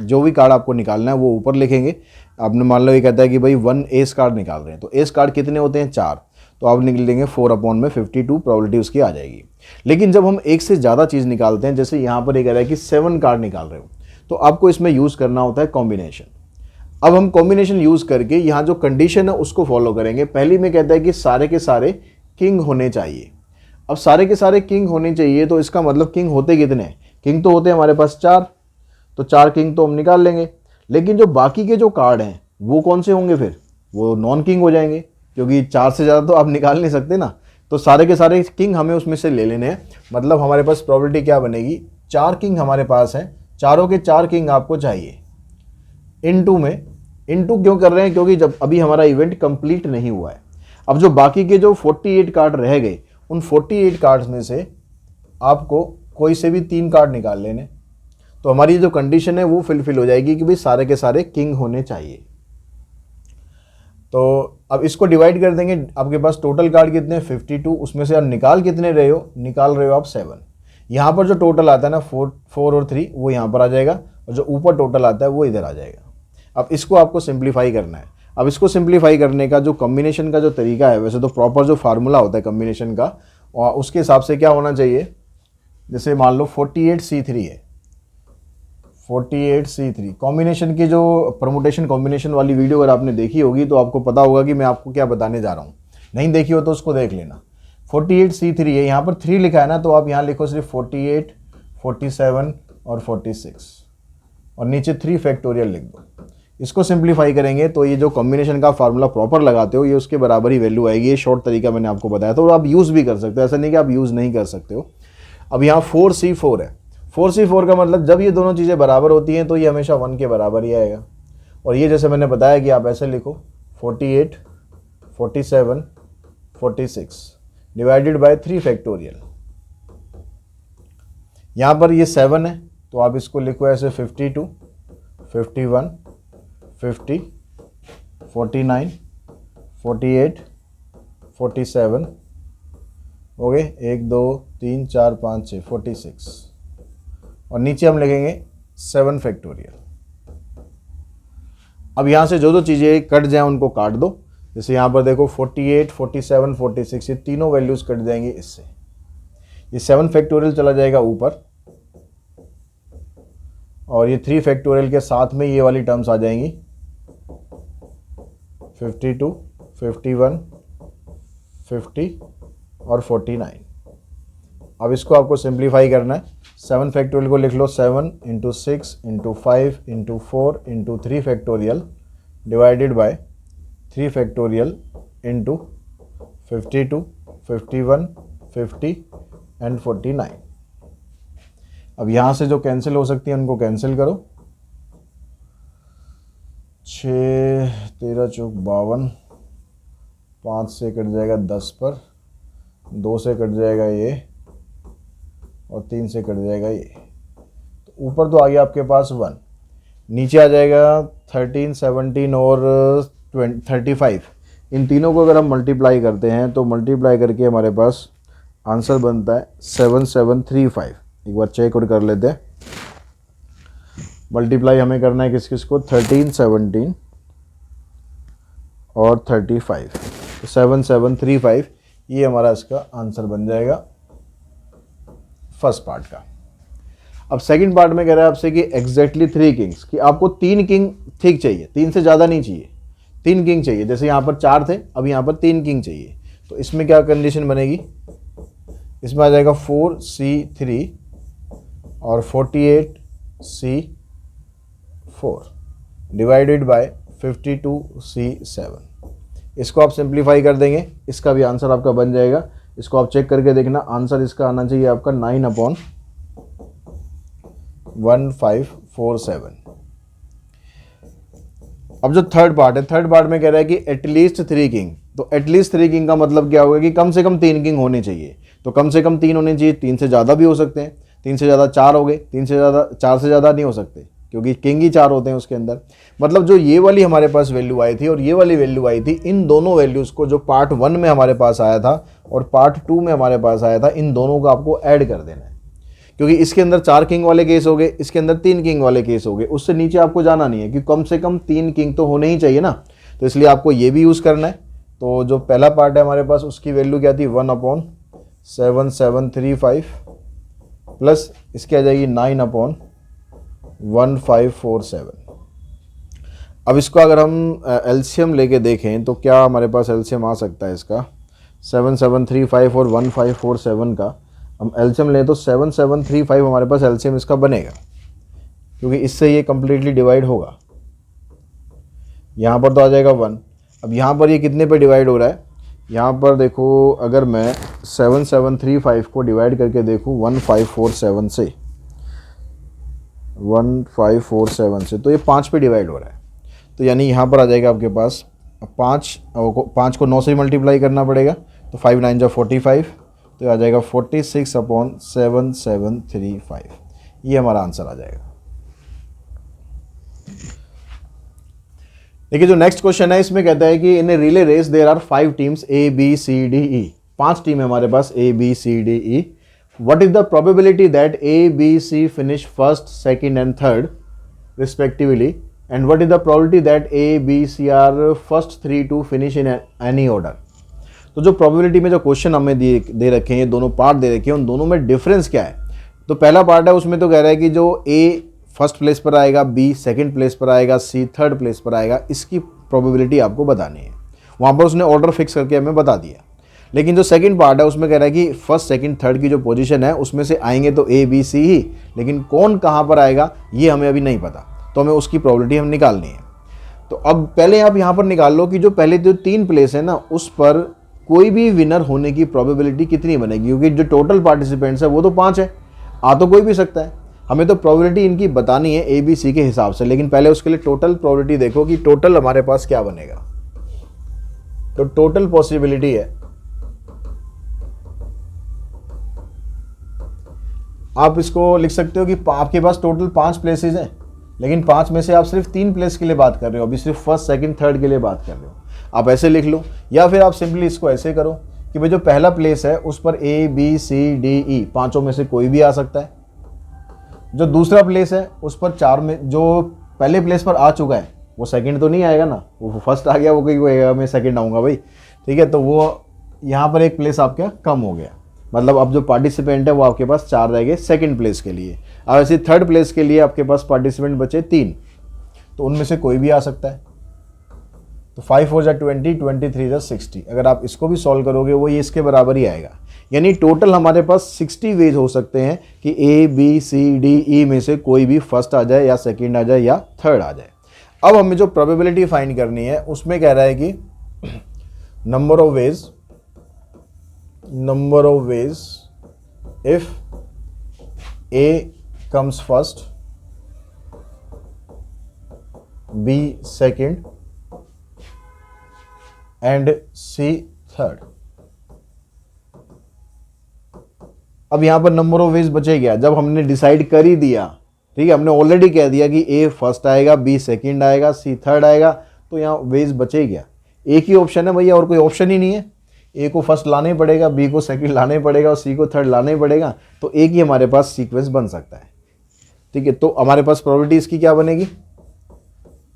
जो भी कार्ड आपको निकालना है वो ऊपर लिखेंगे। आपने मान लो ये कहता है कि भाई 1 एस कार्ड निकाल रहे हैं, तो एस कार्ड कितने होते हैं 4, तो आप निकल देंगे 4/52 प्रोबेबिलिटी उसकी आ जाएगी। लेकिन जब हम एक से ज़्यादा चीज़ निकालते हैं, जैसे यहाँ पर ये कह रहा है कि 7 कार्ड निकाल रहे हो, तो आपको इसमें यूज़ करना होता है कॉम्बिनेशन। अब हम कॉम्बिनेशन यूज़ करके यहाँ जो कंडीशन है उसको फॉलो करेंगे। पहली में कहता है कि सारे के सारे किंग होने चाहिए। अब सारे के सारे किंग होने चाहिए तो इसका मतलब किंग होते कितने हैं? किंग तो होते हैं हमारे पास 4, तो 4 किंग तो हम निकाल लेंगे। लेकिन जो बाकी के जो कार्ड हैं वो कौन से होंगे? फिर वो नॉन किंग हो जाएंगे, क्योंकि 4 से ज़्यादा तो आप निकाल नहीं सकते ना। तो सारे के सारे किंग हमें उसमें से ले लेने हैं। मतलब हमारे पास प्रोबेबिलिटी क्या बनेगी? 4 किंग हमारे पास हैं, चारों के 4 किंग आपको चाहिए। इनटू में, इनटू क्यों कर रहे हैं? क्योंकि जब अभी हमारा इवेंट कंप्लीट नहीं हुआ है। अब जो बाकी के जो 48 कार्ड रह गए, उन 48 कार्ड्स में से आपको कोई से भी 3 कार्ड निकाल लेने, तो हमारी जो कंडीशन है वो फिलफिल हो जाएगी कि भाई सारे के सारे किंग होने चाहिए। तो अब इसको डिवाइड कर देंगे। आपके पास टोटल कार्ड कितने हैं? 52। उसमें से आप निकाल कितने रहे हो? निकाल रहे हो आप 7। यहाँ पर जो टोटल आता है ना 4 और 3 वो यहाँ पर आ जाएगा, और जो ऊपर टोटल आता है वो इधर आ जाएगा। अब इसको आपको सिंप्लीफाई करना है। अब इसको सिंप्लीफाई करने का जो कॉम्बिनेशन का जो तरीका है, वैसे तो प्रॉपर जो फार्मूला होता है कॉम्बिनेशन का, और उसके हिसाब से क्या होना चाहिए, जैसे मान लो 48C3 है, 48C3 कॉम्बिनेशन की जो परमुटेशन कॉम्बिनेशन वाली वीडियो अगर आपने देखी होगी तो आपको पता होगा कि मैं आपको क्या बताने जा रहा हूँ। नहीं देखी हो तो उसको देख लेना। 48C3 है, यहाँ पर 3 लिखा है ना, तो आप यहाँ लिखो सिर्फ 48, 47 और 46, और नीचे 3 फैक्टोरियल लिख दो। इसको सिंप्लीफाई करेंगे तो ये जो कॉम्बिनेशन का फार्मूला प्रॉपर लगाते हो ये उसके बराबर ही वैल्यू आएगी। ये शॉर्ट तरीका मैंने आपको बताया था, और आप यूज़ भी कर सकते हो, ऐसा नहीं कि आप यूज़ नहीं कर सकते हो। अब यहाँ 4C4 है। 4C4 का मतलब जब ये दोनों चीज़ें बराबर होती हैं तो ये हमेशा 1 के बराबर ही आएगा। और ये जैसे मैंने बताया कि आप ऐसे लिखो 48, 47, 46 डिवाइडेड बाय 3 फैक्टोरियल। यहाँ पर ये 7 है तो आप इसको लिखो ऐसे 52, 51, 50, 49, 48, 47 हो गए। 1 2 3 4 5 6 46, और नीचे हम लिखेंगे 7 फैक्टोरियल। अब यहाँ से जो जो चीज़ें कट जाएं उनको काट दो। जैसे यहाँ पर देखो 48, 47, 46 ये तीनों वैल्यूज़ कट जाएंगे इससे। ये 7 फैक्टोरियल चला जाएगा ऊपर, और ये 3 फैक्टोरियल के साथ में ये वाली टर्म्स आ जाएंगी 52, 51, 50 और 49। अब इसको आपको सिंप्लीफाई करना है। 7 फैक्टोरियल को लिख लो 7 × 6 × 5 × 4 × 3 factorial divided by 3 factorial into 52, 51, 50 and 49। अब यहाँ से जो कैंसिल हो सकती है उनको कैंसिल करो। 6 13 चौक 52, 5 से कट जाएगा 10 पर, 2 से कट जाएगा ये, और 3 से कट जाएगा ये। तो ऊपर तो आ गया आपके पास 1, नीचे आ जाएगा 13, 17 और 35। इन तीनों को अगर हम मल्टीप्लाई करते हैं तो मल्टीप्लाई करके हमारे पास आंसर बनता है 7735। एक बार चेक और कर लेते हैं। मल्टीप्लाई हमें करना है किस किस को? 13, 17 और 35, तो 7735 ये हमारा इसका आंसर बन जाएगा फर्स्ट पार्ट का। अब सेकंड पार्ट में कह रहा है आपसे कि एग्जैक्टली 3 किंग्स, कि आपको 3 किंग ठीक चाहिए, 3 से ज़्यादा नहीं चाहिए, 3 किंग चाहिए। जैसे यहाँ पर 4 थे, अब यहाँ पर 3 किंग चाहिए। तो इसमें क्या कंडीशन बनेगी? इसमें आ जाएगा 4C3 और 48C4 डिवाइडेड बाय 52C7। इसको आप सिंप्लीफाई कर देंगे, इसका भी आंसर आपका बन जाएगा इसको आप चेक करके देखना, आंसर इसका आना चाहिए आपका 9/1547। अब जो थर्ड पार्ट है, थर्ड पार्ट में कह रहा है कि एटलीस्ट 3 किंग। तो एटलीस्ट 3 किंग का मतलब क्या होगा कि कम से कम 3 किंग होने चाहिए। तो कम से कम 3 होने चाहिए, 3 से ज़्यादा भी हो सकते हैं, 3 से ज़्यादा 4 हो गए, 3 से ज़्यादा 4 से ज़्यादा नहीं हो सकते क्योंकि किंग ही 4 होते हैं उसके अंदर। मतलब जो ये वाली हमारे पास वैल्यू आई थी और ये वाली वैल्यू आई थी, इन दोनों वैल्यूज़ को जो पार्ट 1 में हमारे पास आया था और पार्ट 2 में हमारे पास आया था, इन दोनों को आपको ऐड कर देना है। क्योंकि इसके अंदर 4 किंग वाले केस हो गए, इसके अंदर 3 किंग वाले केस हो गए, उससे नीचे आपको जाना नहीं है कि कम से कम 3 किंग तो होने ही चाहिए ना। तो इसलिए आपको ये भी यूज़ करना है। तो जो पहला पार्ट है हमारे पास, उसकी वैल्यू क्या थी 1/7735 प्लस इसकी आ जाएगी 9/1547। अब इसको अगर हम एलसीएम लेके देखें तो क्या हमारे पास एलसीएम आ सकता है इसका 7735 और 1547 का। हम एलसीएम लें तो 7735 हमारे पास एलसीएम इसका बनेगा क्योंकि इससे ये कंप्लीटली डिवाइड होगा। यहाँ पर तो आ जाएगा 1। अब यहाँ पर ये कितने पे डिवाइड हो रहा है, यहाँ पर देखो, अगर मैं 7735 को डिवाइड करके देखूँ 1547 से, 1547 से, तो ये 5 पे डिवाइड हो रहा है। तो यानी यहाँ पर आ जाएगा आपके पास 5 को 9 से मल्टीप्लाई करना पड़ेगा, तो 5 9 जा 45, तो आ जाएगा 46/7735। ये हमारा आंसर आ जाएगा। देखिए जो नेक्स्ट क्वेश्चन है इसमें कहता है कि in a relay race there are 5 teams A B C D E। 5 team है हमारे पास A B C D E। What is the probability that A B C finish first, second and third respectively, and what is the probability that A B C are first 3 to finish in any order. तो जो probability में जो question हमें दे रखे हैं, ये दोनों part दे रखे हैं, उन दोनों में डिफरेंस क्या है। तो पहला पार्ट है उसमें तो कह रहा है कि जो A फर्स्ट प्लेस पर आएगा, बी सेकंड प्लेस पर आएगा, सी थर्ड प्लेस पर आएगा, इसकी प्रोबेबिलिटी आपको बतानी है। वहाँ पर उसने ऑर्डर फिक्स करके हमें बता दिया। लेकिन जो सेकंड पार्ट है उसमें कह रहा है कि फर्स्ट सेकंड थर्ड की जो पोजीशन है उसमें से आएंगे तो ए बी सी ही, लेकिन कौन कहाँ पर आएगा ये हमें अभी नहीं पता, तो हमें उसकी प्रोबेबिलिटी हम निकालनी है। तो अब पहले आप यहाँ पर निकाल लो कि जो पहले जो 3 प्लेस है ना उस पर कोई भी विनर होने की प्रोबेबिलिटी कितनी बनेगी, क्योंकि जो टोटल पार्टिसिपेंट्स है वो तो 5 है, आ तो कोई भी सकता है। हमें तो प्रोबेबिलिटी इनकी बतानी है ए बी सी के हिसाब से, लेकिन पहले उसके लिए टोटल प्रोबेबिलिटी देखो कि टोटल हमारे पास क्या बनेगा। तो टोटल पॉसिबिलिटी है, आप इसको लिख सकते हो कि आपके पास टोटल 5 प्लेसेस हैं, लेकिन 5 में से आप सिर्फ 3 प्लेस के लिए बात कर रहे हो, अभी सिर्फ फर्स्ट सेकंड थर्ड के लिए बात कर रहे हो। आप ऐसे लिख लो, या फिर आप सिंपली इसको ऐसे करो कि भाई जो पहला प्लेस है उस पर ए बी सी डी ई पांचों में से कोई भी आ सकता है। जो दूसरा प्लेस है उस पर 4 में, जो पहले प्लेस पर आ चुका है वो सेकंड तो नहीं आएगा ना, वो फर्स्ट आ गया, वो कहीं कहेगा मैं सेकंड आऊँगा भाई, ठीक है। तो वो यहाँ पर एक प्लेस आपका कम हो गया, मतलब अब जो पार्टिसिपेंट है वो आपके पास 4 रह गए सेकंड प्लेस के लिए। अब ऐसे थर्ड प्लेस के लिए आपके पास पार्टिसिपेंट बचे 3, तो उनमें से कोई भी आ सकता है। तो 5 4 जा 20, 23 जा 60। अगर आप इसको भी सॉल्व करोगे वो ये इसके बराबर ही आएगा। यानी टोटल हमारे पास 60 वेज हो सकते हैं कि ए बी सी डी ई में से कोई भी फर्स्ट आ जाए या सेकंड आ जाए या थर्ड आ जाए। अब हमें जो प्रोबेबिलिटी फाइंड करनी है उसमें कह रहा है कि number of ways if A comes first, B second and C third. अब यहां पर नंबर ऑफ वेज बचे गया, जब हमने डिसाइड कर ही दिया, ठीक है, हमने ऑलरेडी कह दिया कि ए फर्स्ट आएगा, बी सेकंड आएगा, सी थर्ड आएगा, तो यहां वेज बचे गया। एक ही ऑप्शन है भैया, और कोई ऑप्शन ही नहीं है। ए को फर्स्ट लाना ही पड़ेगा, बी को सेकंड लाना ही पड़ेगा और सी को थर्ड लाना ही पड़ेगा, तो एक ही हमारे पास सीक्वेंस बन सकता है, ठीक है। तो हमारे पास प्रोबेबिलिटी इसकी क्या बनेगी,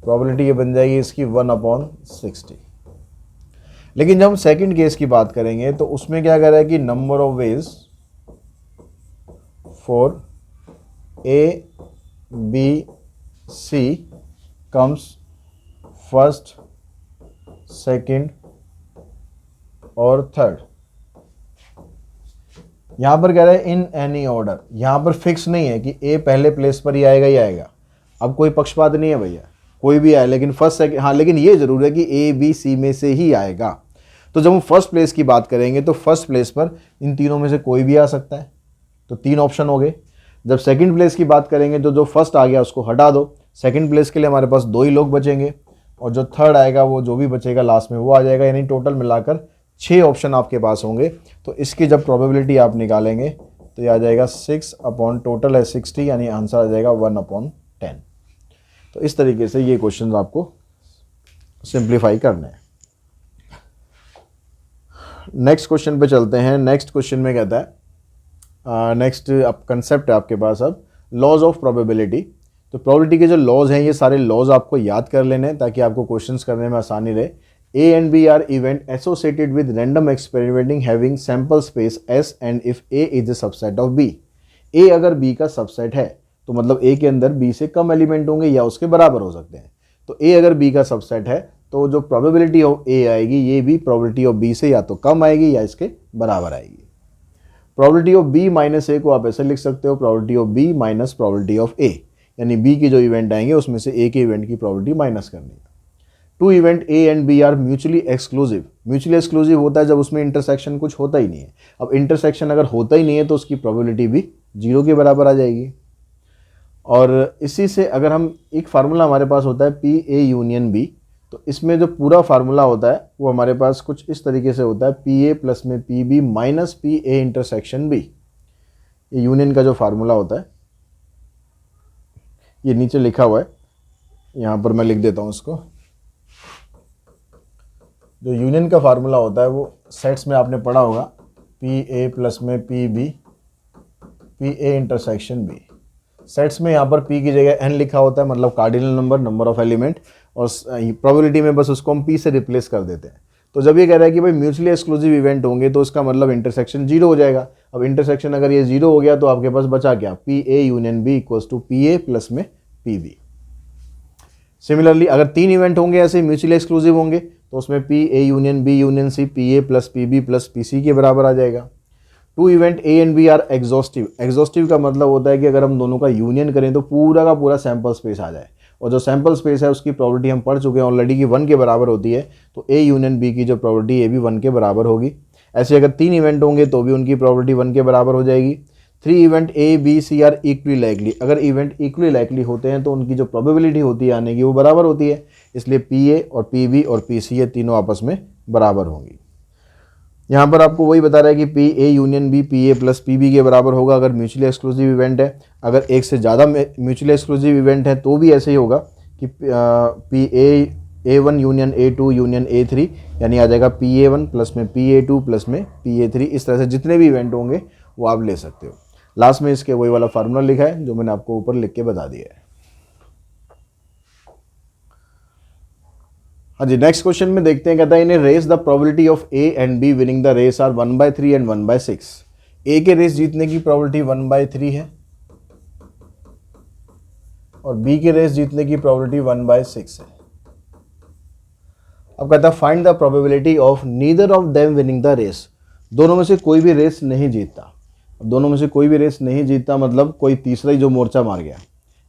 प्रोबेबिलिटी ये बन जाएगी इसकी 1/60। लेकिन जब हम सेकंड केस की बात करेंगे तो उसमें क्या कर रहा है कि number of ways for A B C comes first, second और थर्ड। यहां पर कह रहा है इन एनी ऑर्डर, यहां पर फिक्स नहीं है कि ए पहले प्लेस पर ही आएगा ही आएगा। अब कोई पक्षपात नहीं है भैया, कोई भी आए, लेकिन फर्स्ट सेकंड, हाँ, लेकिन ये जरूर है कि ए बी सी में से ही आएगा। तो जब हम फर्स्ट प्लेस की बात करेंगे तो फर्स्ट प्लेस पर इन तीनों में से कोई भी आ सकता है, तो 3 ऑप्शन हो गए। जब सेकंड प्लेस की बात करेंगे तो जो फर्स्ट आ गया उसको हटा दो, सेकंड प्लेस के लिए हमारे पास 2 ही लोग बचेंगे, और जो थर्ड आएगा वो जो भी बचेगा लास्ट में वो आ जाएगा, यानी टोटल मिलाकर 6 ऑप्शन आपके पास होंगे। तो इसकी जब प्रोबेबिलिटी आप निकालेंगे तो ये आ जाएगा 6 अपॉन टोटल है 60, यानी आंसर आ जाएगा 1/10। तो इस तरीके से ये क्वेश्चन आपको सिंप्लीफाई करने हैं। नेक्स्ट क्वेश्चन पे चलते हैं। नेक्स्ट क्वेश्चन में कहता है नेक्स्ट अब कंसेप्ट है आपके पास अब लॉज ऑफ प्रोबेबिलिटी। तो प्रोबेबिलिटी के जो लॉज हैं ये सारे लॉज आपको याद कर लेने हैं ताकि आपको क्वेश्चंस करने में आसानी रहे। A and B are event associated with random experimenting having sample space S and if A is a subset of B। A अगर B का सबसेट है तो मतलब A के अंदर B से कम एलिमेंट होंगे या उसके बराबर हो सकते हैं। तो A अगर B का सबसेट है तो जो प्रोबेबिलिटी ऑफ A आएगी ये भी प्रोबेबिलिटी ऑफ B से या तो कम आएगी या इसके बराबर आएगी। Probability of B minus A को आप ऐसे लिख सकते हो, probability of B minus probability of A, यानी B के जो इवेंट आएंगे उसमें से A के इवेंट की प्रोबेबिलिटी माइनस करनी है। 2 event A and B are mutually exclusive. Mutually exclusive होता है जब उसमें इंटरसेक्शन कुछ होता ही नहीं है। अब इंटरसेक्शन अगर होता ही नहीं है तो उसकी प्रोबेबिलिटी भी 0 के बराबर आ जाएगी। और इसी से अगर हम एक फार्मूला हमारे पास होता है पी ए यूनियन बी, तो इसमें जो पूरा फार्मूला होता है वो हमारे पास कुछ इस तरीके से होता है पी ए प्लस में P B minus P A intersection B. ये यूनियन का जो फार्मूला होता है ये नीचे लिखा हुआ है, यहाँ पर मैं लिख देता हूँ इसको। जो यूनियन का फार्मूला होता है वो सेट्स में आपने पढ़ा होगा पी ए प्लस में P B P A intersection B. Sets में यहाँ पर p की जगह n लिखा होता है, मतलब cardinal number, number of element, और प्रोबेबिलिटी में बस उसको हम p से रिप्लेस कर देते हैं। तो जब ये कह रहा है कि भाई म्यूचुअली एक्सक्लूसिव इवेंट होंगे तो इसका मतलब इंटरसेक्शन 0 हो जाएगा। अब इंटरसेक्शन अगर ये 0 हो गया तो आपके पास बचा क्या, P A union B equals to P A plus में पी बी। सिमिलरली अगर 3 इवेंट होंगे ऐसे म्यूचुअली एक्सक्लूसिव होंगे तो उसमें P A union B union C P A plus P B plus P C के बराबर आ जाएगा। 2 event A and B are exhaustive. Exhaustive का मतलब होता है कि अगर हम दोनों का यूनियन करें तो पूरा का पूरा सैंपल स्पेस आ जाए, और जो सैंपल स्पेस है उसकी प्रोबेबिलिटी हम पढ़ चुके हैं ऑलरेडी कि 1 के बराबर होती है। तो ए यूनियन बी की जो प्रोबेबिलिटी है भी 1 के बराबर होगी। ऐसे अगर 3 इवेंट होंगे तो भी उनकी प्रोबेबिलिटी 1 के बराबर हो जाएगी। 3 event A B C are equally likely. अगर इवेंट इक्वली लाइकली होते हैं तो उनकी जो प्रोबेबिलिटी होती है आने की वो बराबर होती है, इसलिए पी ए और पी बी और पी सी ये तीनों आपस में बराबर होंगी। यहाँ पर आपको वही बता रहा है कि P A union B P A plus P B के बराबर होगा अगर म्यूचुअली एक्सक्लूसिव इवेंट है। अगर एक से ज़्यादा म्यूचुअली एक्सक्लूसिव इवेंट है तो भी ऐसे ही होगा कि P A one union A two union A three, यानी आ जाएगा पी ए वन प्लस में पी ए टू प्लस में पी ए थ्री। इस तरह से जितने भी इवेंट होंगे वो आप ले सकते हो। लास्ट में इसके वही वाला फार्मूला लिखा है जो मैंने आपको ऊपर लिख के बता दिया है। हाँ जी, नेक्स्ट क्वेश्चन में देखते हैं, कहता है in race the probability of A and B winning the race are 1/3 and 1/6। A के रेस जीतने की प्रोबेबिलिटी 1/3 है और बी के रेस जीतने की प्रोबेबिलिटी 1/6 है। अब कहता है find the probability of neither of them winning the race. दोनों में से कोई भी रेस नहीं जीतता। अब दोनों में से कोई भी रेस नहीं जीतता मतलब कोई तीसरा ही जो मोर्चा मार गया,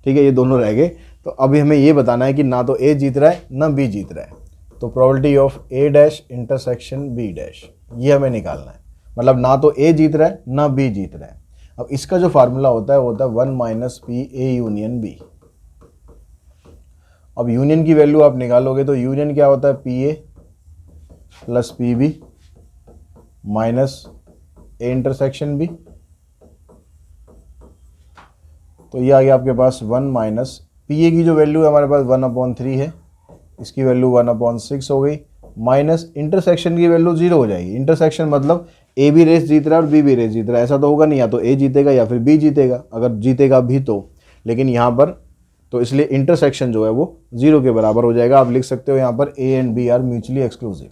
ठीक है, ये दोनों रह गए। तो अभी हमें ये बताना है कि ना तो ए जीत रहा है ना बी जीत रहा है। तो probability of A dash intersection B dash ये हमें निकालना है, मतलब ना तो ए जीत रहा है ना बी जीत रहा है। अब इसका जो फार्मूला होता है वो होता है 1 minus P A union B. अब यूनियन की वैल्यू आप निकालोगे तो यूनियन क्या होता है, P A plus P B minus A intersection B. तो ये आ गया आपके पास 1 माइनस पी ए की जो वैल्यू है हमारे पास 1/3 है, इसकी वैल्यू 1/6 हो गई, माइनस इंटरसेक्शन की वैल्यू 0 हो जाएगी। इंटरसेक्शन मतलब ए भी रेस जीत रहा है और बी भी रेस जीत रहा है, ऐसा तो होगा नहीं, या तो ए जीतेगा या फिर बी जीतेगा, अगर जीतेगा भी तो। लेकिन यहाँ पर तो इसलिए इंटरसेक्शन जो है वो 0 के बराबर हो जाएगा। आप लिख सकते हो यहाँ पर A and B are mutually exclusive.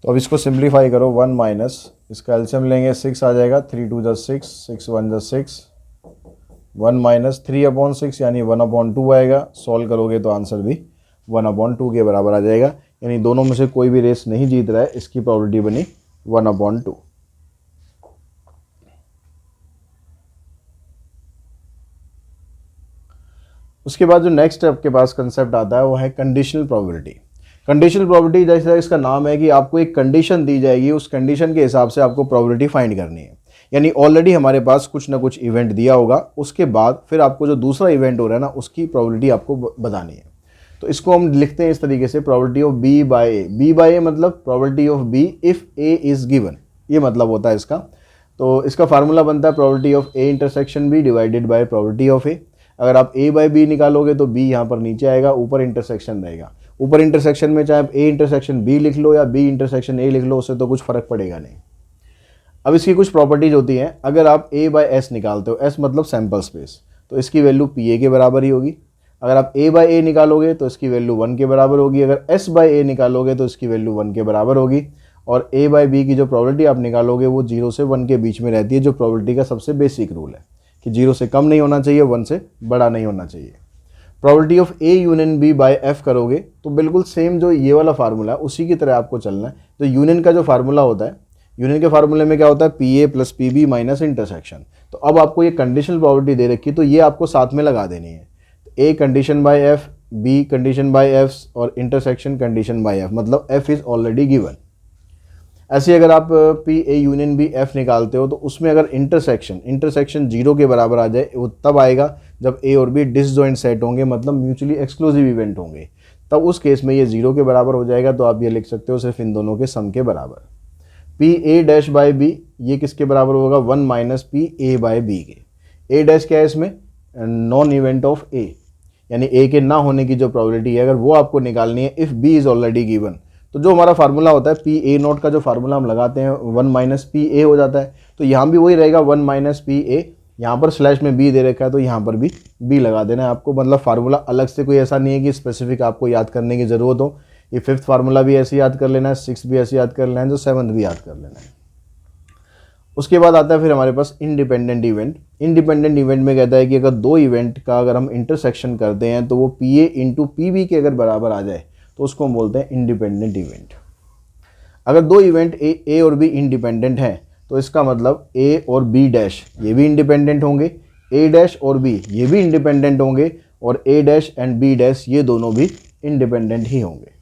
तो अब इसको सिंप्लीफाई करो, 1 माइनस इसका एलसीएम लेंगे 6 आ जाएगा, 3 2 6 6 1 6, 1 माइनस 3/6 यानी 1/2 आएगा। सॉल्व करोगे तो आंसर भी 1/2 के बराबर आ जाएगा, यानी दोनों में से कोई भी रेस नहीं जीत रहा है, इसकी प्रोबेबिलिटी बनी 1/2। उसके बाद जो नेक्स्ट आपके पास कंसेप्ट आता है वो है कंडीशनल प्रोबेबिलिटी। कंडीशनल प्रोबेबिलिटी जैसे इसका नाम है कि आपको एक कंडीशन दी जाएगी, उस कंडीशन के हिसाब से आपको प्रोबेबिलिटी फाइंड करनी है। यानी ऑलरेडी हमारे पास कुछ ना कुछ इवेंट दिया होगा, उसके बाद फिर आपको जो दूसरा इवेंट हो रहा है ना उसकी प्रोबेबिलिटी आपको बतानी है। तो इसको हम लिखते हैं इस तरीके से, probability of B by A. B by A मतलब probability of B if A is given, ये मतलब होता है इसका। तो इसका फार्मूला बनता है probability of A intersection B divided by probability of A. अगर आप ए बाय बी निकालोगे तो बी यहाँ पर नीचे आएगा, ऊपर इंटरसेक्शन रहेगा। ऊपर इंटरसेक्शन में चाहे आप ए इंटरसेक्शन बी लिख लो या बी इंटरसेक्शन ए लिख लो, उससे तो कुछ फर्क पड़ेगा नहीं। अब इसकी कुछ प्रॉपर्टीज होती हैं। अगर आप ए बाय एस निकालते हो, एस मतलब सैम्पल स्पेस, तो इसकी वैल्यू पी ए के बराबर ही होगी। अगर आप ए बाय ए निकालोगे तो इसकी वैल्यू 1 के बराबर होगी। अगर एस बाय ए निकालोगे तो इसकी वैल्यू 1 के बराबर होगी। और ए बाय बी की जो प्रोबेबिलिटी आप निकालोगे वो 0 से 1 के बीच में रहती है, जो प्रोबेबिलिटी का सबसे बेसिक रूल है कि 0 से कम नहीं होना चाहिए, 1 से बड़ा नहीं होना चाहिए। Probability of A union B by F करोगे तो बिल्कुल सेम जो ये वाला फार्मूला है उसी की तरह आपको चलना है। तो यूनियन का जो फार्मूला होता है, यूनियन के फार्मूले में क्या होता है, P A plus P B minus intersection. तो अब आपको ये कंडीशनल प्रोबेबिलिटी दे रखी, तो ये आपको साथ में लगा देनी है। A condition by F, B condition by F और इंटरसेक्शन कंडीशन बाय एफ, मतलब एफ इज ऑलरेडी गिवन। ऐसे अगर आप P A union B F निकालते हो तो उसमें अगर इंटरसेक्शन 0 के बराबर आ जाए, वो तब आएगा जब ए और बी डिसजॉइंट सेट होंगे, मतलब म्यूचुअली एक्सक्लूसिव इवेंट होंगे। तब उस केस में ये 0 के बराबर हो जाएगा। तो आप ये लिख सकते हो सिर्फ इन दोनों के सम के बराबर। P A dash by B ये किसके बराबर होगा, 1 minus P A by B के। ए डैश क्या है इसमें, नॉन इवेंट ऑफ ए, यानी ए के ना होने की जो प्रोबेबिलिटी है अगर वो आपको निकालनी है if B is already given. तो जो हमारा फार्मूला होता है पी ए नॉट का जो फार्मूला हम लगाते हैं 1 माइनस पी ए हो जाता है। तो यहाँ भी वही रहेगा 1 माइनस पी ए, यहाँ पर स्लैश में बी दे रखा है तो यहाँ पर भी बी लगा देना है आपको। मतलब फार्मूला अलग से कोई ऐसा नहीं है कि स्पेसिफिक आपको याद करने की ज़रूरत हो। ये 5th फार्मूला भी ऐसे याद कर लेना है, 6th भी ऐसे याद कर लेना है, जो 7th भी याद कर लेना है। उसके बाद आता है फिर हमारे पास इंडिपेंडेंट इवेंट। इंडिपेंडेंट इवेंट में कहता है कि अगर दो इवेंट का अगर हम इंटरसेक्शन करते हैं तो वो P A into P B के अगर बराबर आ जाए तो उसको हम बोलते हैं इंडिपेंडेंट इवेंट। अगर दो इवेंट ए और बी इंडिपेंडेंट हैं तो इसका मतलब ए और बी डैश ये भी इंडिपेंडेंट होंगे, ए डैश और बी ये भी इंडिपेंडेंट होंगे, और ए डैश एंड बी डैश ये दोनों भी इंडिपेंडेंट ही होंगे।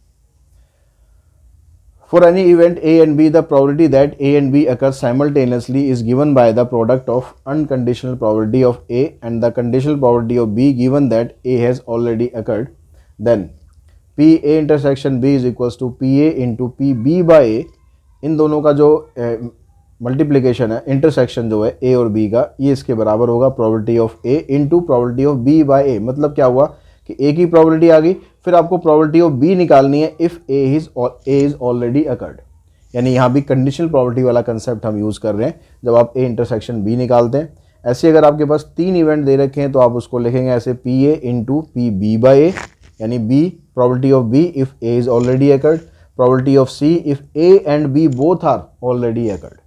For any event A and B, the probability that A and B occur simultaneously is given by the product of unconditional probability of A and the conditional probability of B given that A has already occurred. Then P A intersection B is equals to P A into P B by A। इन दोनों का जो multiplication है, intersection जो है A और B का, ये इसके बराबर होगा probability of A into probability of B by A। मतलब क्या हुआ कि A की प्रोबेबिलिटी आ गई, फिर आपको प्रोबेबिलिटी ऑफ B निकालनी है if A is already occurred. यानी यहाँ भी कंडीशनल प्रोबेबिलिटी वाला कंसेप्ट हम यूज़ कर रहे हैं जब आप A इंटरसेक्शन B निकालते हैं। ऐसे अगर आपके पास 3 इवेंट दे रखे हैं तो आप उसको लिखेंगे ऐसे P A into P B by A, यानी B probability of B if A is already occurred, probability of C if A and B both are already occurred.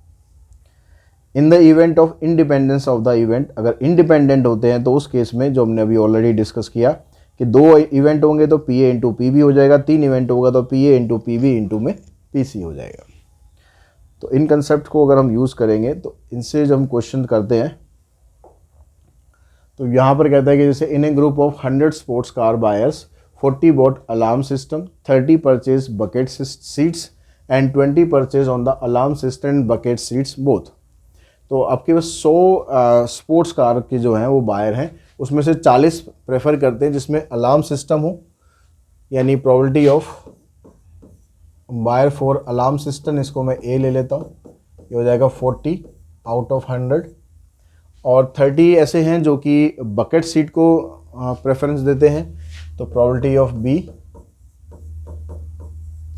In the event of independence of the event, अगर independent होते हैं तो उस case में जो हमने अभी ऑलरेडी डिस्कस किया कि 2 इवेंट होंगे तो P A into P B हो जाएगा, 3 इवेंट होगा तो P A into P B into में पी सी हो जाएगा। तो इन कंसेप्ट को अगर हम यूज़ करेंगे तो इनसे जब हम क्वेश्चन करते हैं तो यहाँ पर कहता है कि जैसे in a group of 100 sports car buyers 40 bought alarm system, 30 purchase bucket seats and 20 purchase on the alarm system and bucket seats both. तो आपके पास 100 स्पोर्ट्स कार के जो हैं वो बायर हैं, उसमें से 40 प्रेफर करते हैं जिसमें अलार्म सिस्टम हो, यानी probability of buyer for alarm system, इसको मैं ए ले लेता हूँ, ये हो जाएगा 40 आउट ऑफ 100। और 30 ऐसे हैं जो कि बकेट सीट को प्रेफरेंस देते हैं, तो प्रोबेबिलिटी ऑफ बी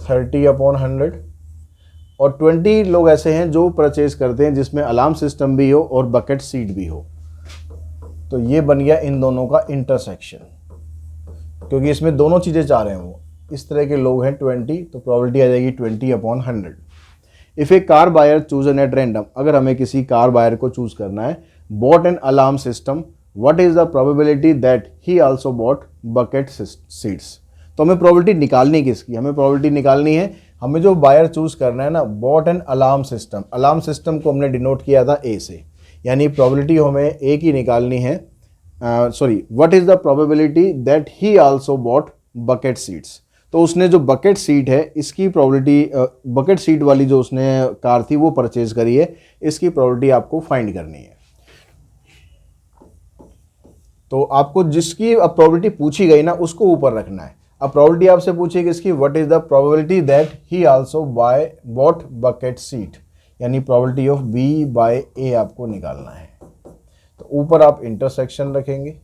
30 अपॉन 100। और 20 लोग ऐसे हैं जो परचेज करते हैं जिसमें अलार्म सिस्टम भी हो और बकेट सीट भी हो। तो ये बन गया इन दोनों का इंटरसेक्शन, क्योंकि इसमें दोनों चीज़ें चाह रहे हैं वो। इस तरह के लोग हैं 20, तो प्रोबेबिलिटी आ जाएगी 20 upon 100। If a car buyer choose an at random, अगर हमें किसी कार बायर को चूज करना है, bought an alarm system, what is the probability that he also bought bucket seats. तो हमें प्रोबेबिलिटी निकालनी किसकी, हमें प्रोबेबिलिटी निकालनी है, हमें जो बायर चूज करना है ना, bot an alarm system. Alarm system को हमने डिनोट किया था ए से, यानी प्रोबेबिलिटी हमें ए की निकालनी है sorry, what is the probability that he also bought bucket seats. तो उसने जो बकेट सीट है इसकी प्रोबेबिलिटी, बकेट सीट वाली जो उसने कार थी वो परचेज करी है, इसकी प्रोबेबिलिटी आपको फाइंड करनी है। तो आपको जिसकी अब प्रोबेबिलिटी पूछी गई ना उसको ऊपर रखना है। अब प्रोबेबिलिटी आपसे पूछेगी इसकी, what is the probability that he also by bought bucket seat, यानी probability of B by A आपको निकालना है। तो ऊपर आप इंटरसेक्शन रखेंगे,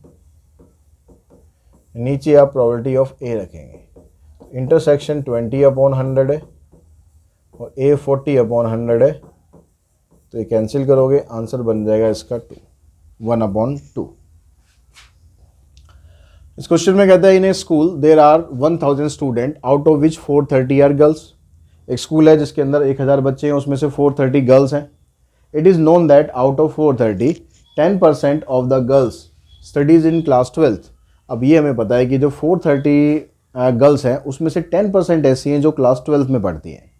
नीचे आप प्रोबेबिलिटी ऑफ ए रखेंगे। इंटरसेक्शन 20/100 है और ए 40/100 है, तो ये कैंसिल करोगे, आंसर बन जाएगा इसका 1/2। इस क्वेश्चन में कहता है in a school there are 1000 student out of which 430 are girls. एक स्कूल है जिसके अंदर 1000 बच्चे हैं, उसमें से 430 गर्ल्स हैं। It is known that out of 430 10% of the girls studies in class 12th। अब ये हमें पता है कि जो 430 गर्ल्स हैं उसमें से 10% ऐसी हैं जो क्लास 12th में पढ़ती हैं।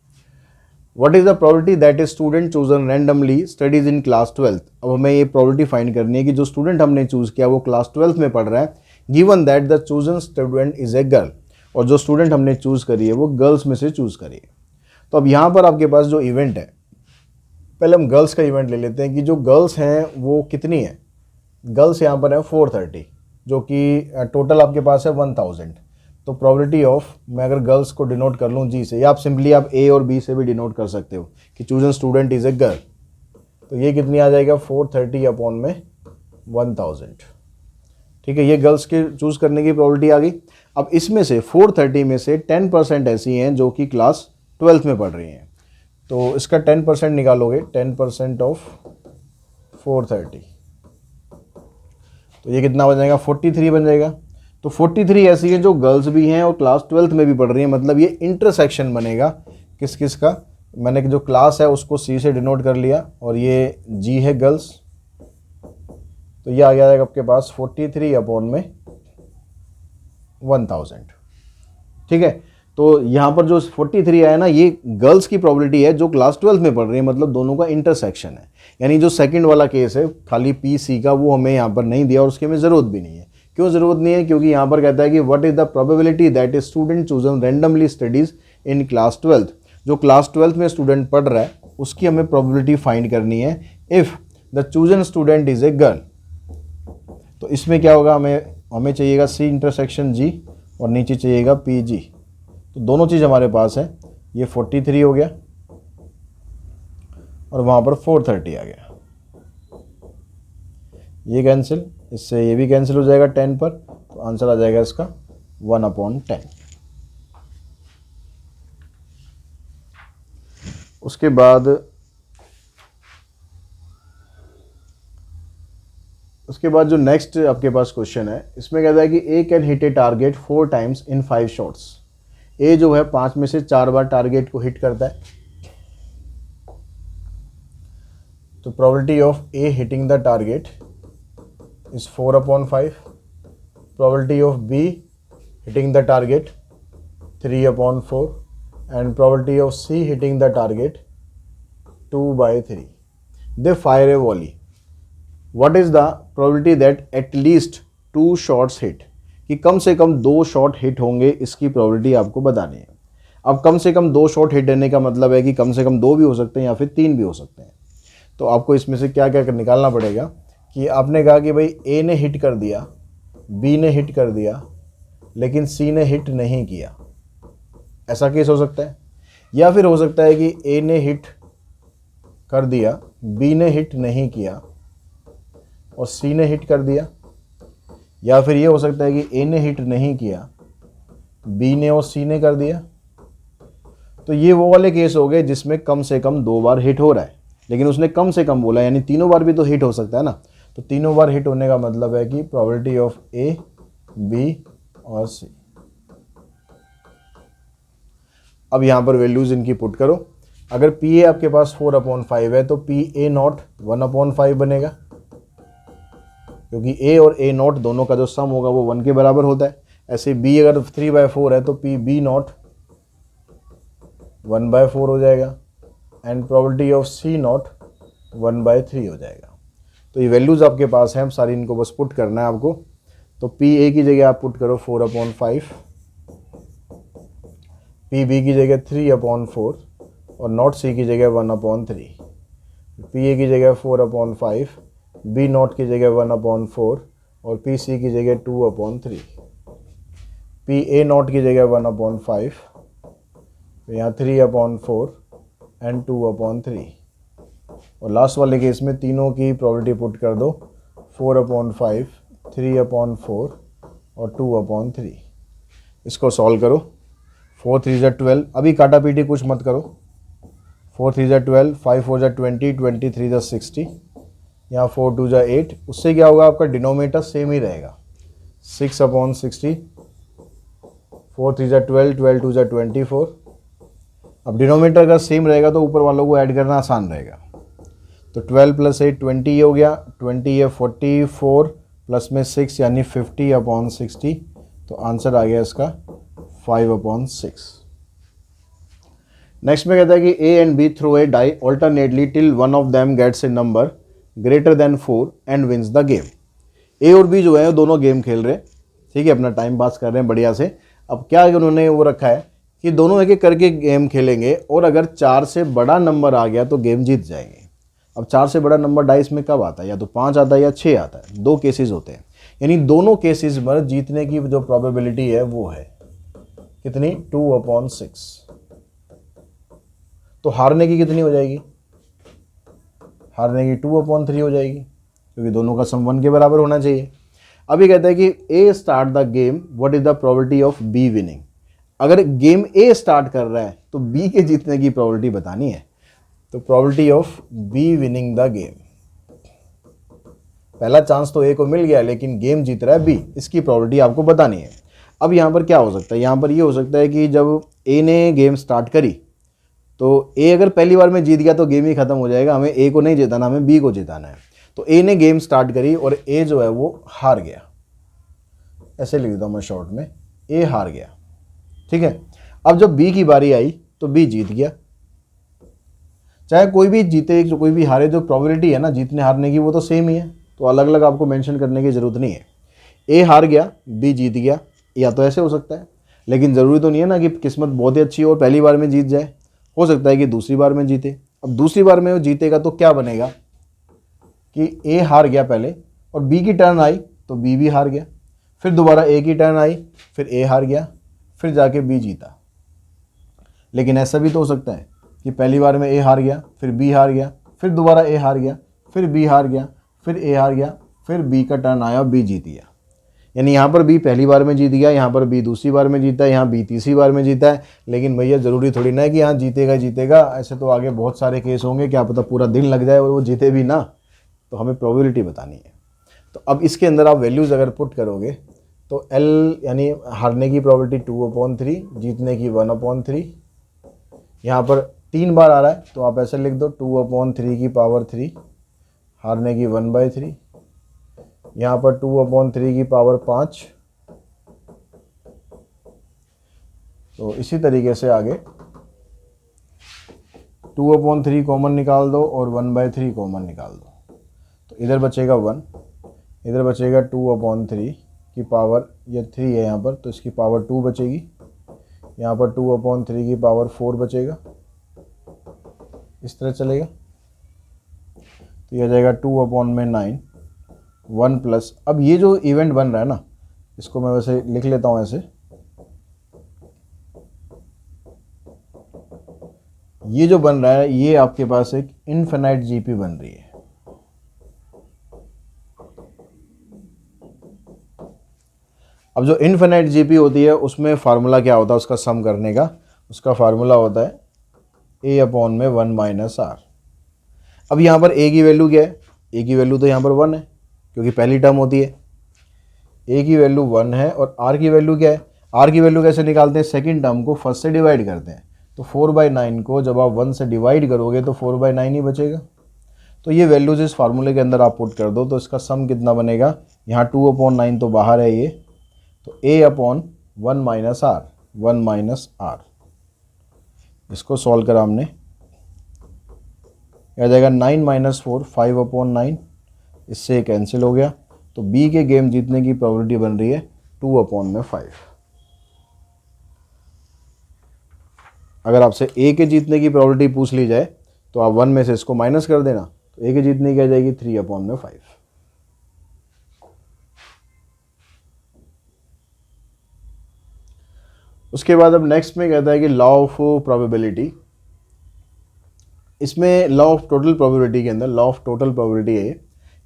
What is the probability that a student chosen randomly studies in class 12th। अब हमें ये प्रोबेबिलिटी फाइंड करनी है कि जो स्टूडेंट हमने चूज़ किया वो क्लास 12th में पढ़ रहा है, given that the chosen student is a girl, और जो स्टूडेंट हमने चूज़ करी है वो गर्ल्स में से चूज़ करी है। तो अब यहाँ पर आपके पास जो इवेंट है, पहले हम गर्ल्स का इवेंट ले लेते हैं कि जो गर्ल्स हैं वो कितनी है। गर्ल्स यहाँ पर है 430, जो कि टोटल आपके पास है 1000। तो प्रोबेबिलिटी ऑफ, मैं अगर गर्ल्स को डिनोट कर लूँ जी से, या आप सिंपली आप ए और बी से भी डिनोट कर सकते हो कि chosen student is a girl, तो ये कितनी आ जाएगा 430/1000। ठीक है, ये गर्ल्स के चूज़ करने की प्रोबेबिलिटी आ गई। अब इसमें से 430 में से 10% ऐसी हैं जो कि क्लास 12th में पढ़ रही हैं, तो इसका 10% निकालोगे, 10% ऑफ 430, तो ये कितना बन जाएगा 43 बन जाएगा। तो 43 ऐसी हैं जो गर्ल्स भी हैं और क्लास 12th में भी पढ़ रही हैं, मतलब ये इंटरसेक्शन बनेगा किस किस का। मैंने जो क्लास है उसको सी से डिनोट कर लिया और ये जी है गर्ल्स, तो ये आ गया आपके पास 43/1000। ठीक है, तो यहाँ पर जो 43 आया ना, ये गर्ल्स की प्रोबेबिलिटी है जो क्लास 12th में पढ़ रही है, मतलब दोनों का इंटरसेक्शन है। यानी जो सेकंड वाला केस है खाली पी सी का, वो हमें यहाँ पर नहीं दिया और उसकी हमें ज़रूरत भी नहीं है। क्यों ज़रूरत नहीं है? क्योंकि यहाँ पर कहता है कि what is the probability that a student chosen randomly studies in class 12th। जो क्लास 12th में स्टूडेंट पढ़ रहा है उसकी हमें प्रोबेबिलिटी फाइंड करनी है if the chosen student is a girl. तो इसमें क्या होगा, हमें चाहिएगा सी इंटरसेक्शन जी और नीचे चाहिएगा पी जी। तो दोनों चीज़ हमारे पास है, ये 43 हो गया और वहाँ पर 430 आ गया, ये कैंसिल, इससे ये भी कैंसिल हो जाएगा 10 पर, तो आंसर आ जाएगा इसका 1/10। उसके बाद जो नेक्स्ट आपके पास क्वेश्चन है, इसमें कहता है कि A can hit a target 4 times in 5 shots. A जो है 5 में से 4 बार टारगेट को हिट करता है। तो probability of A hitting the target is 4/5, probability of B hitting the target 3/4 and probability of C hitting the target 2/3। They fire a volley. What is the probability that at least 2 shots hit? कि कम से कम 2 shot hit होंगे, इसकी probability आपको बतानी है। अब कम से कम 2 shot hit होने का मतलब है कि कम से कम 2 भी हो सकते हैं या फिर 3 भी हो सकते हैं। तो आपको इसमें से क्या क्या निकालना पड़ेगा कि आपने कहा कि भाई ए ने हिट कर दिया, बी ने हिट कर दिया, लेकिन सी ने हिट नहीं किया, ऐसा केस हो सकता है। या फिर हो सकता है कि ए ने हिट कर दिया, बी ने हिट नहीं किया और सी ने हिट कर दिया। या फिर ये हो सकता है कि ए ने हिट नहीं किया, बी ने और सी ने कर दिया। तो ये वो वाले केस हो गए जिसमें कम से कम 2 बार हिट हो रहा है, लेकिन उसने कम से कम बोला, यानी तीनों बार भी तो हिट हो सकता है ना। तो तीनों बार हिट होने का मतलब है कि प्रोबेबिलिटी ऑफ ए, बी और सी। अब यहाँ पर वैल्यूज इनकी पुट करो। अगर पी ए आपके पास 4/5 है तो पी ए नॉट 1/5 बनेगा, क्योंकि ए और ए नॉट दोनों का जो सम होगा वो 1 के बराबर होता है। ऐसे बी अगर 3/4 है तो पी बी नॉट 1/4 हो जाएगा and probability of C not 1/3 हो जाएगा। तो ये वैल्यूज़ आपके पास हैं, हम सारी इनको बस पुट करना है आपको। तो पी ए की जगह आप पुट करो 4/5, पी बी की जगह 3/4 और नॉट सी की जगह 1/3। पी ए की जगह 4/5, बी नॉट की जगह 1/4 और पी सी की जगह 2/3। पी ए नॉट की जगह 1/5, यहाँ 3/4 एंड 2/3। और लास्ट वाले केस में तीनों की प्रोबेबिलिटी पुट कर दो 4/5, 3/4 और 2/3। इसको सॉल्व करो। 4 3 ज़ा 12, अभी काटा पीटी कुछ मत करो। 4 3 ज़ा 12, 5 4 ज़ा 20, 23 ज़ा 60, यहाँ 4 2 ज़ा 8। उससे क्या होगा, आपका डिनोमिनेटर सेम ही रहेगा 6/60। 4 3 ज़ा 12, 12 2 ज़ा 24। अब डिनोमिनेटर अगर सेम रहेगा तो ऊपर वालों को ऐड करना आसान रहेगा। तो 12 + 8 20 हो गया, 20 है 44 प्लस में 6 यानी 50/60। तो आंसर आ गया इसका 5/6। नेक्स्ट में कहता है कि A and B throw a die alternately till one of them gets a number greater than 4 and wins the game. A और बी जो है दोनों गेम खेल रहे हैं, ठीक है, अपना टाइम पास कर रहे हैं बढ़िया से। अब क्या उन्होंने वो रखा है कि दोनों एक एक करके गेम खेलेंगे और अगर 4 से बड़ा नंबर आ गया तो गेम जीत जाएंगे। अब 4 से बड़ा नंबर डाइस में कब आता है, या तो 5 आता है या 6 आता है, 2 केसेस होते हैं। यानी दोनों केसेस में जीतने की जो प्रोबेबिलिटी है वो है कितनी, 2/6। तो हारने की कितनी हो जाएगी, हारने की 2/3 हो जाएगी, क्योंकि दोनों का सम 1 के बराबर होना चाहिए। अभी कहता है कि A start the game, what is the probability of B winning. अगर गेम ए स्टार्ट कर रहा है तो बी के जीतने की प्रोबेबिलिटी बतानी है। तो probability of B winning the game, पहला चांस तो ए को मिल गया लेकिन गेम जीत रहा है बी, इसकी प्रोबेबिलिटी आपको बतानी है। अब यहाँ पर क्या हो सकता है, यहाँ पर ये हो सकता है कि जब ए ने गेम स्टार्ट करी तो ए अगर पहली बार में जीत गया तो गेम ही खत्म हो जाएगा। हमें ए को नहीं जिताना, हमें बी को जिताना है। तो ए ने गेम स्टार्ट करी और ए जो है वो हार गया, ऐसे लिख देता हूँ मैं शॉर्ट में, ए हार गया, ठीक है। अब जब बी की बारी आई तो बी जीत गया। चाहे कोई भी जीते कोई भी हारे, जो प्रोबेबिलिटी है ना जीतने हारने की वो तो सेम ही है, तो अलग अलग आपको मेंशन करने की ज़रूरत नहीं है। ए हार गया, बी जीत गया, या तो ऐसे हो सकता है, लेकिन ज़रूरी तो नहीं है ना कि किस्मत बहुत ही अच्छी हो और पहली बार में जीत जाए। हो सकता है कि दूसरी बार में जीते। अब दूसरी बार में वो जीतेगा तो क्या बनेगा कि ए हार गया पहले और बी की टर्न आई तो बी भी हार गया, फिर दोबारा ए की टर्न आई, फिर ए हार गया, फिर जाके बी जीता। लेकिन ऐसा भी तो हो सकता है कि पहली बार में ए हार गया, फिर बी हार गया, फिर दोबारा ए हार गया, फिर बी हार गया, फिर ए हार गया, फिर बी का टर्न आया और बी जीत गया। यानी यहाँ पर बी पहली बार में जीत गया, यहाँ पर बी दूसरी बार में जीता है, यहाँ बी तीसरी बार में जीता है। लेकिन भैया ज़रूरी थोड़ी ना है कि यहाँ जीतेगा जीतेगा, ऐसे तो आगे बहुत सारे केस होंगे, क्या पता पूरा दिन लग जाए और वो जीते भी ना। तो हमें प्रोबेबिलिटी बतानी है। तो अब इसके अंदर आप वैल्यूज़ अगर पुट करोगे तो एल यानी हारने की प्रोबेबिलिटी 2/3, जीतने की 1/3। यहाँ पर 3 बार आ रहा है तो आप ऐसे लिख दो 2/3 की पावर 3, हारने की 1/3। यहाँ पर 2/3 की पावर 5। तो इसी तरीके से आगे 2/3 कॉमन निकाल दो और 1/3 कॉमन निकाल दो। तो इधर बचेगा 1, इधर बचेगा 2/3 की पावर, ये 3 है यहाँ पर तो इसकी पावर 2 बचेगी। यहाँ पर 2/3 की पावर 4 बचेगा, इस तरह चलेगा। तो यह जाएगा 2/9, 1 प्लस, अब ये जो इवेंट बन रहा है ना, इसको मैं वैसे लिख लेता हूँ ऐसे, ये जो बन रहा है ये आपके पास एक इनफिनाइट जीपी बन रही है। अब जो इनफिनाइट जीपी होती है उसमें फार्मूला क्या होता है उसका सम करने का, उसका फार्मूला होता है a/1 - r। अब यहाँ पर a की वैल्यू क्या है, a की वैल्यू तो यहाँ पर 1 है क्योंकि पहली टर्म होती है। a की वैल्यू 1 है और r की वैल्यू क्या है, r की वैल्यू कैसे निकालते हैं, सेकंड टर्म को फर्स्ट से डिवाइड करते हैं। तो 4/9 को जब आप 1 से डिवाइड करोगे तो 4/9 ही बचेगा। तो ये वैल्यूज इस फार्मूले के अंदर आप पुट कर दो तो इसका सम कितना बनेगा, यहाँ 2/9 तो बाहर है ये, तो a/1 - r, 1 - r। इसको सॉल्व करा हमने, आ जाएगा 9 - 4, 5/9, इससे कैंसिल हो गया, तो बी के गेम जीतने की प्रोबेबिलिटी बन रही है 2/5। अगर आपसे ए के जीतने की प्रोबेबिलिटी पूछ ली जाए तो आप 1 में से इसको माइनस कर देना, तो ए के जीतने की आ जाएगी 3/5। उसके बाद अब नेक्स्ट में कहता है कि लॉ ऑफ प्रोबेबिलिटी। इसमें लॉ ऑफ टोटल प्रोबेबिलिटी के अंदर लॉ ऑफ टोटल प्रोबेबिलिटी है,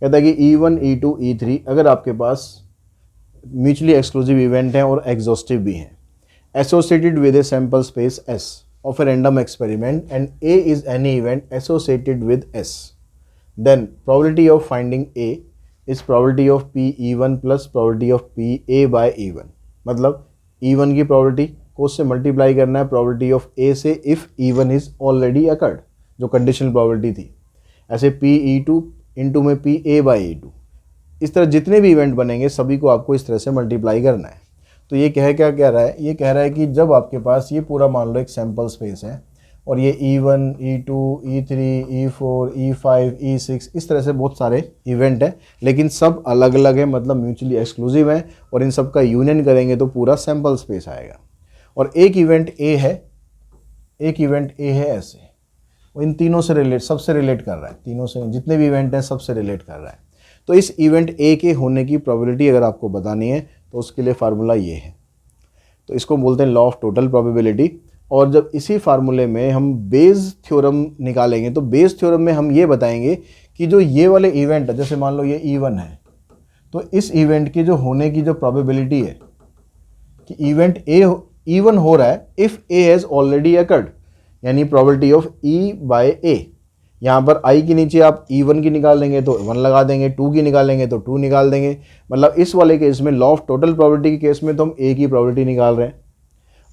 कहता है कि E1 E2 E3 अगर आपके पास म्यूचुअली एक्सक्लूसिव इवेंट हैं और एग्जॉस्टिव भी हैं, associated with A sample space S of a random experiment and A is any event associated with S, then probability of finding A is probability of P E1 plus probability of P A by E1। मतलब E1 की probability को उससे multiply करना है probability of A से if E1 is already occurred, जो conditional probability थी। ऐसे P E2 इंटू में P A by E2, इस तरह जितने भी इवेंट बनेंगे सभी को आपको इस तरह से मल्टीप्लाई करना है। तो ये क्या कह रहा है, ये कह रहा है कि जब आपके पास ये पूरा मान लो एक सैम्पल स्पेस है और ये E1 E2 E3 E4 E5 E6 इस तरह से बहुत सारे इवेंट हैं, लेकिन सब अलग अलग है, मतलब म्यूचुअली एक्सक्लूसिव हैं, और इन सब का यूनियन करेंगे तो पूरा सैम्पल स्पेस आएगा। और एक इवेंट ए है ऐसे, वो इन तीनों से सबसे रिलेट कर रहा है, तीनों से जितने भी इवेंट हैं सबसे रिलेट कर रहा है। तो इस इवेंट ए के होने की प्रोबेबिलिटी अगर आपको बतानी है तो उसके लिए फार्मूला ये है, तो इसको बोलते हैं लॉ ऑफ टोटल प्रोबेबिलिटी। और जब इसी फार्मूले में हम बेस थ्योरम निकालेंगे तो बेस थ्योरम में हम ये बताएंगे कि जो ये वाले इवेंट है, जैसे मान लो ये E1 है, तो इस इवेंट की जो होने की जो प्रोबेबिलिटी है कि इवेंट E1 हो रहा है if A has already occurred, यानी probability of E by A। यहाँ पर I की नीचे आप E1 की निकाल देंगे तो 1 लगा देंगे, 2 की निकालेंगे तो 2 निकाल देंगे। मतलब इस वाले केस में लॉ ऑफ टोटल प्रोबेबिलिटी के केस में तो हम A की प्रोबेबिलिटी निकाल रहे हैं,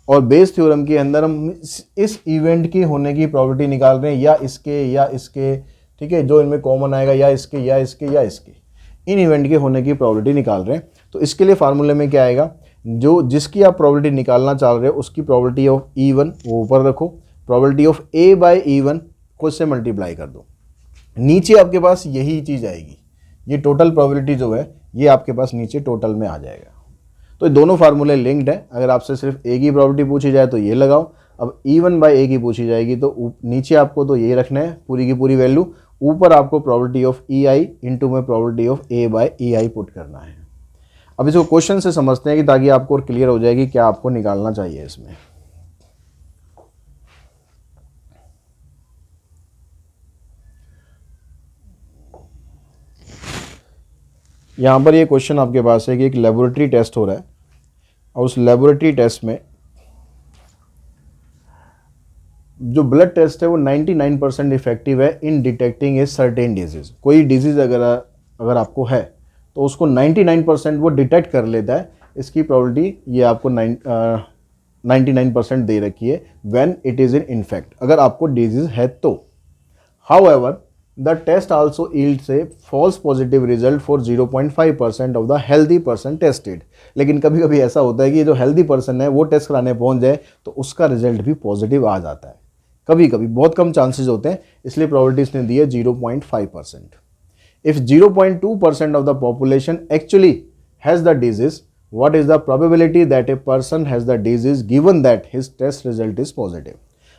और बेस थ्योरम के अंदर हम इस इवेंट की होने की प्रोबेबिलिटी निकाल रहे हैं, या इसके, ठीक है, जो इनमें कॉमन आएगा, या इसके इन इवेंट के होने की प्रोबेबिलिटी निकाल रहे हैं। तो इसके लिए फार्मूले में क्या आएगा, जो जिसकी आप प्रोबेबिलिटी निकालना चाह रहे हो उसकी प्रोबेबिलिटी ऑफ E1 वो ऊपर रखो, probability of A bye E1 को इससे मल्टीप्लाई कर दो, नीचे आपके पास यही चीज़ आएगी, ये टोटल प्रोबेबिलिटी जो है ये आपके पास नीचे टोटल में आ जाएगा। तो ये दोनों फार्मूले लिंक्ड है। अगर आपसे सिर्फ A की प्रोबेबिलिटी पूछी जाए तो ये लगाओ, अब E1 बाय A की पूछी जाएगी तो नीचे आपको तो ये रखना है पूरी की पूरी वैल्यू, ऊपर आपको प्रोबेबिलिटी ऑफ EI इंटू में probability of A by EI put करना है। अब इसको क्वेश्चन से समझते हैं कि ताकि आपको और क्लियर हो जाएगी क्या आपको निकालना चाहिए इसमें। यहाँ पर ये क्वेश्चन आपके पास है कि एक लेबोरेटरी टेस्ट हो रहा है, और उस लेबोरेटरी टेस्ट में जो ब्लड टेस्ट है वो 99% इफेक्टिव है इन डिटेक्टिंग ए सर्टेन डिजीज़। कोई डिजीज़ अगर आपको है तो उसको 99% वो डिटेक्ट कर लेता है। इसकी प्रोबेबिलिटी ये आपको 99% दे रखी है when it is in infect, अगर आपको डिजीज़ है तो। However the test also yields a false positive result for 0.5% of the healthy person tested. लेकिन कभी कभी ऐसा होता है कि जो हेल्दी पर्सन है वो टेस्ट कराने पहुंच जाए तो उसका रिजल्ट भी पॉजिटिव आ जाता है, कभी कभी, बहुत कम चांसेस होते हैं, इसलिए प्रोबेबिलिटी इसने दी है 0.5%। If 0.2% of the population actually has the disease, what is the probability that a person has the disease given that his test result is positive।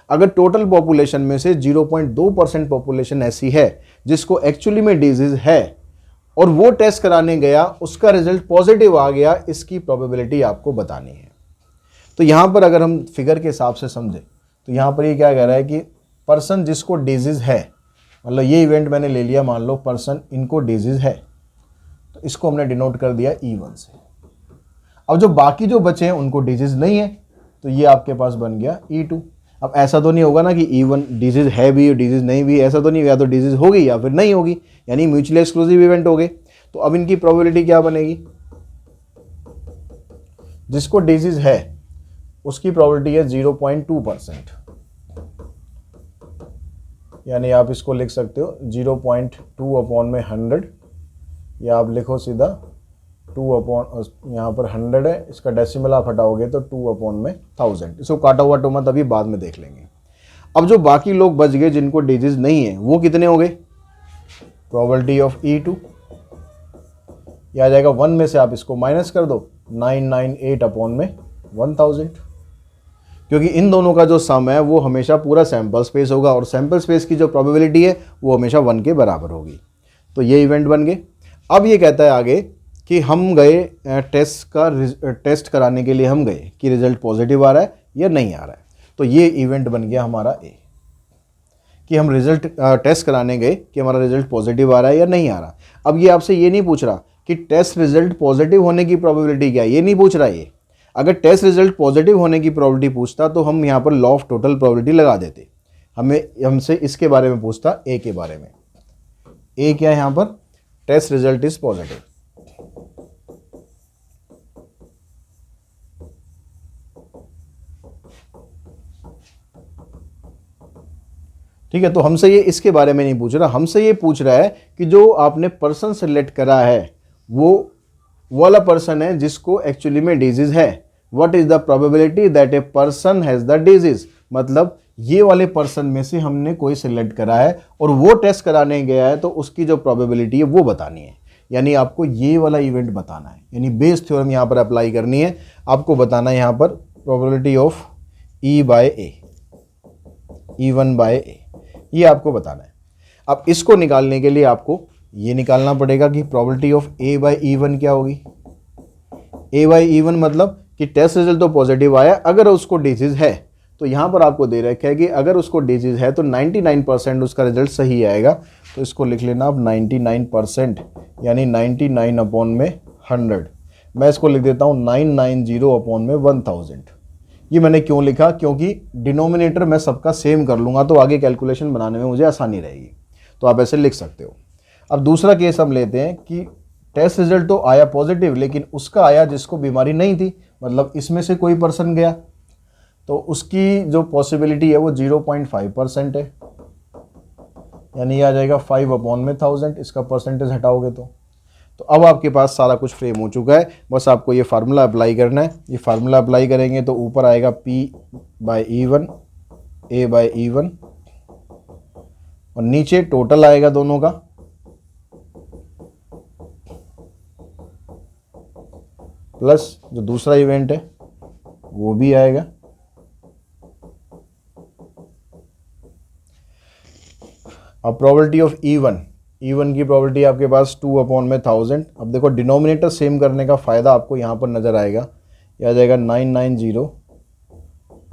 अगर टोटल पॉपुलेशन में से 0.2% पॉपुलेशन ऐसी है जिसको एक्चुअली में डिजीज है और वो टेस्ट कराने गया, उसका रिजल्ट पॉजिटिव आ गया, इसकी प्रोबेबिलिटी आपको बतानी है। तो यहाँ पर अगर हम फिगर के हिसाब से समझें तो यहाँ पर ये क्या कह रहा है कि पर्सन जिसको डिजीज है, मतलब ये इवेंट मैंने ले लिया, मान लो पर्सन इनको डिजीज है, तो इसको हमने डिनोट कर दिया E1 से। अब जो बाकी जो बचे हैं उनको डिजीज नहीं है, तो ये आपके पास बन गया E2। अब ऐसा तो नहीं होगा ना कि E1 डिजीज है भी और डिजीज नहीं भी, ऐसा तो नहीं, या तो डिजीज होगी या फिर नहीं होगी, यानी म्यूचुअली एक्सक्लूसिव इवेंट हो गए। तो अब इनकी प्रोबेबिलिटी क्या बनेगी, जिसको डिजीज है उसकी प्रोबेबिलिटी है 0.2%, यानी आप इसको लिख सकते हो 0.2/100, या आप लिखो सीधा 2/, यहाँ पर 100 है, इसका डेसिमल आप हटाओगे तो 2/1000। इसको काटा हुआ टो मत अभी बाद में देख लेंगे। अब जो बाकी लोग बच गए जिनको डिजीज नहीं है वो कितने हो गए, प्रोबेबिलिटी ऑफ E2 ये आ जाएगा 1 में से आप इसको माइनस कर दो 998 अपॉन में 1000, क्योंकि इन दोनों का जो सम है वो हमेशा पूरा सैंपल स्पेस होगा और सैंपल स्पेस की जो प्रोबेबिलिटी है वो हमेशा 1 के बराबर होगी। तो ये इवेंट बन गए। अब ये कहता है आगे कि हम गए टेस्ट कराने के लिए हम गए कि रिजल्ट पॉजिटिव आ रहा है या नहीं आ रहा है। तो ये इवेंट बन गया हमारा ए, कि हम रिजल्ट टेस्ट कराने गए कि हमारा रिजल्ट पॉजिटिव आ रहा है या नहीं आ रहा। अब ये आपसे ये नहीं पूछ रहा कि टेस्ट रिजल्ट पॉजिटिव होने की प्रोबेबिलिटी क्या है, ये नहीं पूछ रहा है। ये अगर टेस्ट रिजल्ट पॉजिटिव होने की प्रोबेबिलिटी पूछता तो हम यहाँ पर लॉ ऑफ टोटल प्रोबेबिलिटी लगा देते। हमसे इसके बारे में पूछता, ए के बारे में। ए क्या है यहाँ पर, टेस्ट रिजल्ट इज पॉजिटिव। ठीक है, तो हमसे ये इसके बारे में नहीं पूछ रहा, हमसे ये पूछ रहा है कि जो आपने पर्सन सेलेक्ट करा है वो वाला पर्सन है जिसको एक्चुअली में डिजीज है। What is the probability that a person has the disease, मतलब ये वाले पर्सन में से हमने कोई सिलेक्ट करा है और वो टेस्ट कराने गया है, तो उसकी जो प्रोबेबिलिटी है वो बतानी है। यानी आपको ये वाला इवेंट बताना है, यानी बेस थ्योरम यहाँ पर अप्लाई करनी है। आपको बताना है यहाँ पर probability of E by A, E1 by A, ये आपको बताना है। अब इसको निकालने के लिए आपको ये निकालना पड़ेगा कि probability of A bye E1 क्या होगी। ए बाय E1 मतलब कि टेस्ट रिजल्ट तो पॉजिटिव आया, अगर उसको डिजीज है, तो यहाँ पर आपको दे रखा है कि अगर उसको डिजीज है तो 99% उसका रिजल्ट सही आएगा। तो इसको लिख लेना आप 99%, यानी 99 अपॉन में 100। मैं इसको लिख देता हूँ 990 अपॉन में 1000। ये मैंने क्यों लिखा, क्योंकि डिनोमिनेटर मैं सबका सेम कर लूँगा तो आगे कैलकुलेशन बनाने में मुझे आसानी रहेगी। तो आप ऐसे लिख सकते हो। अब दूसरा केस हम लेते हैं कि टेस्ट रिजल्ट तो आया पॉजिटिव, लेकिन उसका आया जिसको बीमारी नहीं थी, मतलब इसमें से कोई पर्सन गया, तो उसकी जो पॉसिबिलिटी है वो 0.5% है, यानी आ जाएगा 5 अपॉन में 1000। इसका परसेंटेज हटाओगे तो अब आपके पास सारा कुछ फ्रेम हो चुका है। बस आपको ये फार्मूला अप्लाई करना है। ये फार्मूला अप्लाई करेंगे तो ऊपर आएगा P bye E1, A bye E1, और नीचे टोटल आएगा दोनों का, प्लस जो दूसरा इवेंट है वो भी आएगा। अब प्रोबेबिलिटी ऑफ E1 की प्रोबेबिलिटी आपके पास 2 अपॉन में 1000। अब देखो डिनोमिनेटर सेम करने का फ़ायदा आपको यहाँ पर नज़र आएगा। यह आ जाएगा 990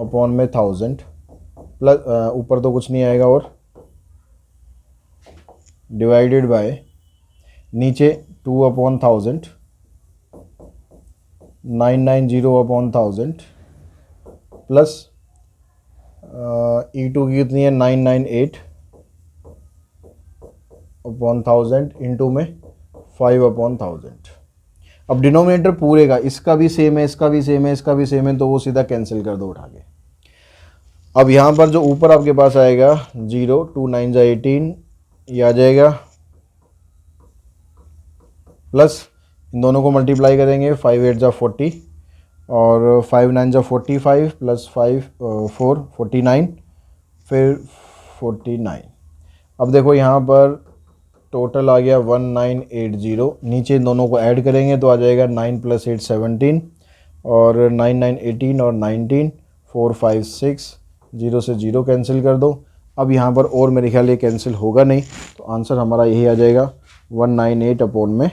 अपॉन में 1000 प्लस ऊपर तो कुछ नहीं आएगा, और डिवाइडेड बाय नीचे 2 अपॉन 1000, 990 अपॉन 1000 प्लस E2 की कितनी है 998 अपॉन 1000 इंटू में 5 अपॉन 1000। अब डिनोमिनेटर पूरे का, इसका भी सेम है, इसका भी सेम है, इसका भी सेम है, तो वो सीधा कैंसिल कर दो उठा के। अब यहाँ पर जो ऊपर आपके पास आएगा 0, 2 9 जा 18, ये आ जाएगा, प्लस इन दोनों को मल्टीप्लाई करेंगे, 5 8 जा 40 और 5 9 जा 45 प्लस 5 4 49, फिर 49। अब देखो यहाँ पर टोटल आ गया 1980। नीचे इन दोनों को ऐड करेंगे तो आ जाएगा 9 + 8 17, और 9 9 18 और 19 4 5 6, 0 से 0 कैंसिल कर दो। अब यहाँ पर और मेरे ख्याल ये कैंसिल होगा नहीं, तो आंसर हमारा यही आ जाएगा 198 अपॉन में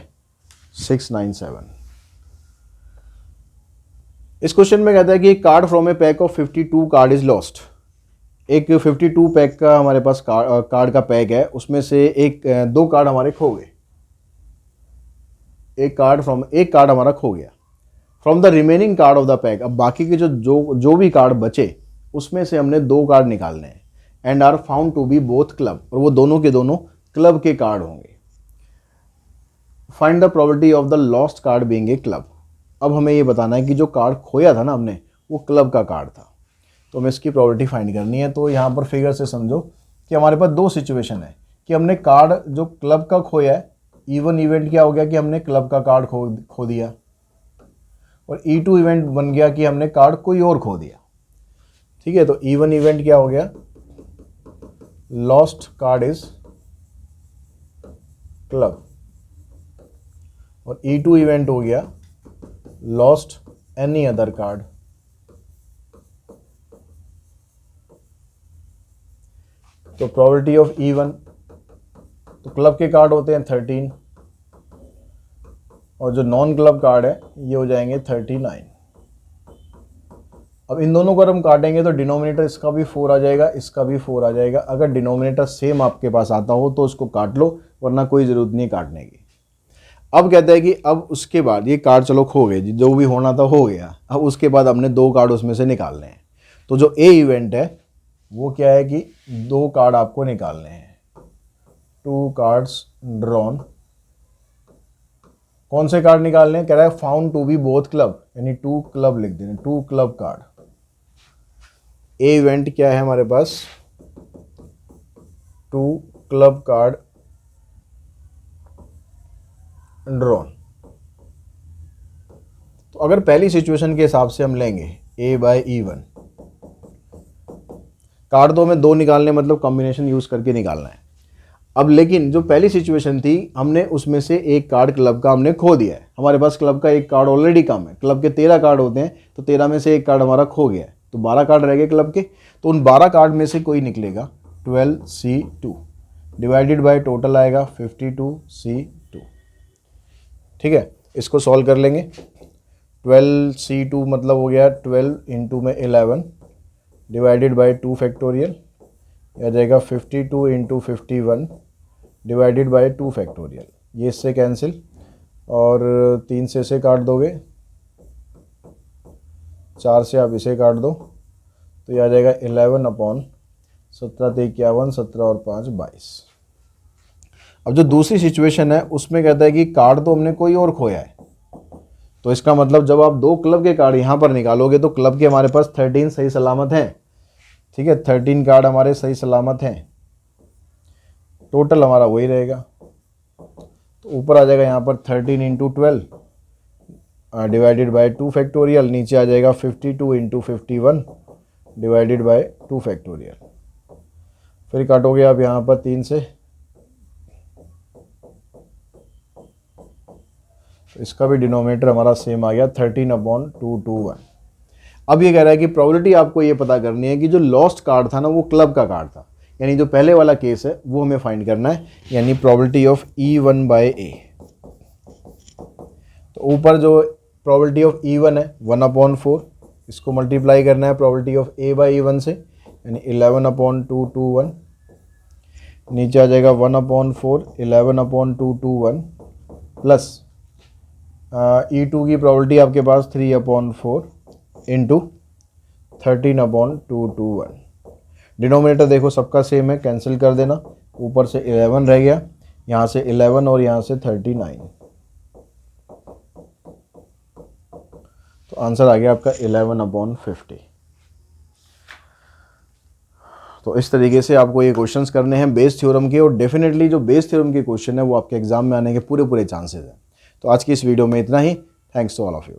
697। इस क्वेश्चन में कहता है कि card from A pack of 52 card is lost. एक 52 पैक का हमारे पास कार्ड का पैक है, उसमें से दो कार्ड हमारे खो गए। एक कार्ड हमारा खो गया। From the remaining card of the pack, अब बाकी के जो भी कार्ड बचे उसमें से हमने 2 कार्ड निकालने हैं। And are found to be both club, और वो दोनों के दोनों क्लब के कार्ड होंगे। Find the probability of the lost card being a club. अब हमें ये बताना है कि जो कार्ड खोया था ना हमने, वो क्लब का कार्ड था, तो हमें इसकी प्रोबेबिलिटी फाइंड करनी है। तो यहाँ पर फिगर से समझो कि हमारे पास 2 सिचुएशन है कि हमने कार्ड जो क्लब का खोया है, E1 इवेंट क्या हो गया कि हमने क्लब का कार्ड खो दिया, और E2 इवेंट बन गया कि हमने कार्ड कोई और खो दिया। ठीक है, तो E1 इवेंट क्या हो गया, लॉस्ट कार्ड इज क्लब, और E2 इवेंट हो गया लॉस्ट एनी अदर कार्ड। तो प्रोबेबिलिटी ऑफ E1, तो क्लब के कार्ड होते हैं 13 और जो नॉन क्लब कार्ड है ये हो जाएंगे 39। अब इन दोनों को हम काटेंगे तो डिनोमिनेटर इसका भी 4 आ जाएगा, इसका भी 4 आ जाएगा। अगर डिनोमिनेटर सेम आपके पास आता हो तो उसको काट लो, वरना कोई ज़रूरत नहीं काटने की। अब कहता है कि अब उसके बाद ये कार्ड चलो खो गए, जो भी होना था हो गया। अब उसके बाद हमने 2 कार्ड उसमें से निकालने हैं। तो जो ए इवेंट है वो क्या है कि 2 कार्ड आपको निकालने हैं, 2 कार्ड्स ड्रॉन। कौन से कार्ड निकालने हैं? कह रहा है found to be both club, यानी 2 क्लब लिख देंगे, 2 क्लब कार्ड। ए इवेंट क्या है हमारे पास? 2 क्लब कार्ड ड्रॉन। तो अगर पहली सिचुएशन के हिसाब से हम लेंगे A/E1, कार्ड तो हमें 2 निकालने, मतलब कॉम्बिनेशन यूज करके निकालना है। अब लेकिन जो पहली सिचुएशन थी, हमने उसमें से एक कार्ड क्लब का हमने खो दिया है। हमारे पास क्लब का एक कार्ड ऑलरेडी कम है, क्लब के 13 कार्ड होते हैं, तो 13 में से एक कार्ड हमारा खो गया है, तो 12 कार्ड रह गए क्लब के। तो उन 12 कार्ड में से कोई निकलेगा 12C2 डिवाइडेड बाय टोटल आएगा 52C2। ठीक है, इसको सॉल्व कर लेंगे। 12C2 मतलब हो गया 12 इंटू में 11 डिवाइडेड बाय 2 फैक्टोरियल, आ जाएगा 52 इंटू 51 डिवाइडेड बाय 2 फैक्टोरियल। ये इससे कैंसिल और 3 से इसे काट दोगे, 4 से आप इसे काट दो, तो ये आ जाएगा 11/17 × 51, 17 और 5 22। अब जो दूसरी सिचुएशन है उसमें कहता है कि कार्ड तो हमने कोई और खोया है, तो इसका मतलब जब आप 2 क्लब के कार्ड यहाँ पर निकालोगे तो क्लब के हमारे पास 13 सही सलामत हैं। ठीक है, 13 कार्ड हमारे सही सलामत हैं, टोटल हमारा वही रहेगा। तो ऊपर आ जाएगा यहाँ पर 13 इंटू 12 डिवाइडेड बाय 2 फैक्टोरियल, नीचे आ जाएगा 52 इंटू 51 डिवाइडेड बाय 2 फैक्टोरियल। फिर काटोगे आप यहाँ पर 3 से, तो इसका भी डिनोमिनेटर हमारा सेम आ गया 13/221। अब ये कह रहा है कि प्रोबेबिलिटी आपको ये पता करनी है कि जो लॉस्ट कार्ड था ना वो क्लब का कार्ड था, यानी जो पहले वाला केस है वो हमें फाइंड करना है, यानी प्रोबेबिलिटी ऑफ E1/A। तो ऊपर जो प्रोबेबिलिटी ऑफ E1 है 1/4, इसको मल्टीप्लाई करना है प्रोबेबिलिटी ऑफ A/E1 से, यानी 11/221। नीचे आ जाएगा 1/4 11/221 प्लस E2 की प्रोबेबिलिटी आपके पास 3/4 इंटू 13/221। डिनोमिनेटर देखो सबका सेम है, कैंसिल कर देना, ऊपर से 11 रह गया, यहाँ से 11 और यहाँ से 39, तो आंसर आ गया आपका 11/50। तो इस तरीके से आपको ये क्वेश्चंस करने हैं बेस थ्योरम के, और डेफिनेटली जो बेस थ्योरम के क्वेश्चन है वो आपके एग्जाम में आने के पूरे चांसेस हैं। तो आज की इस वीडियो में इतना ही। Thanks to all of you.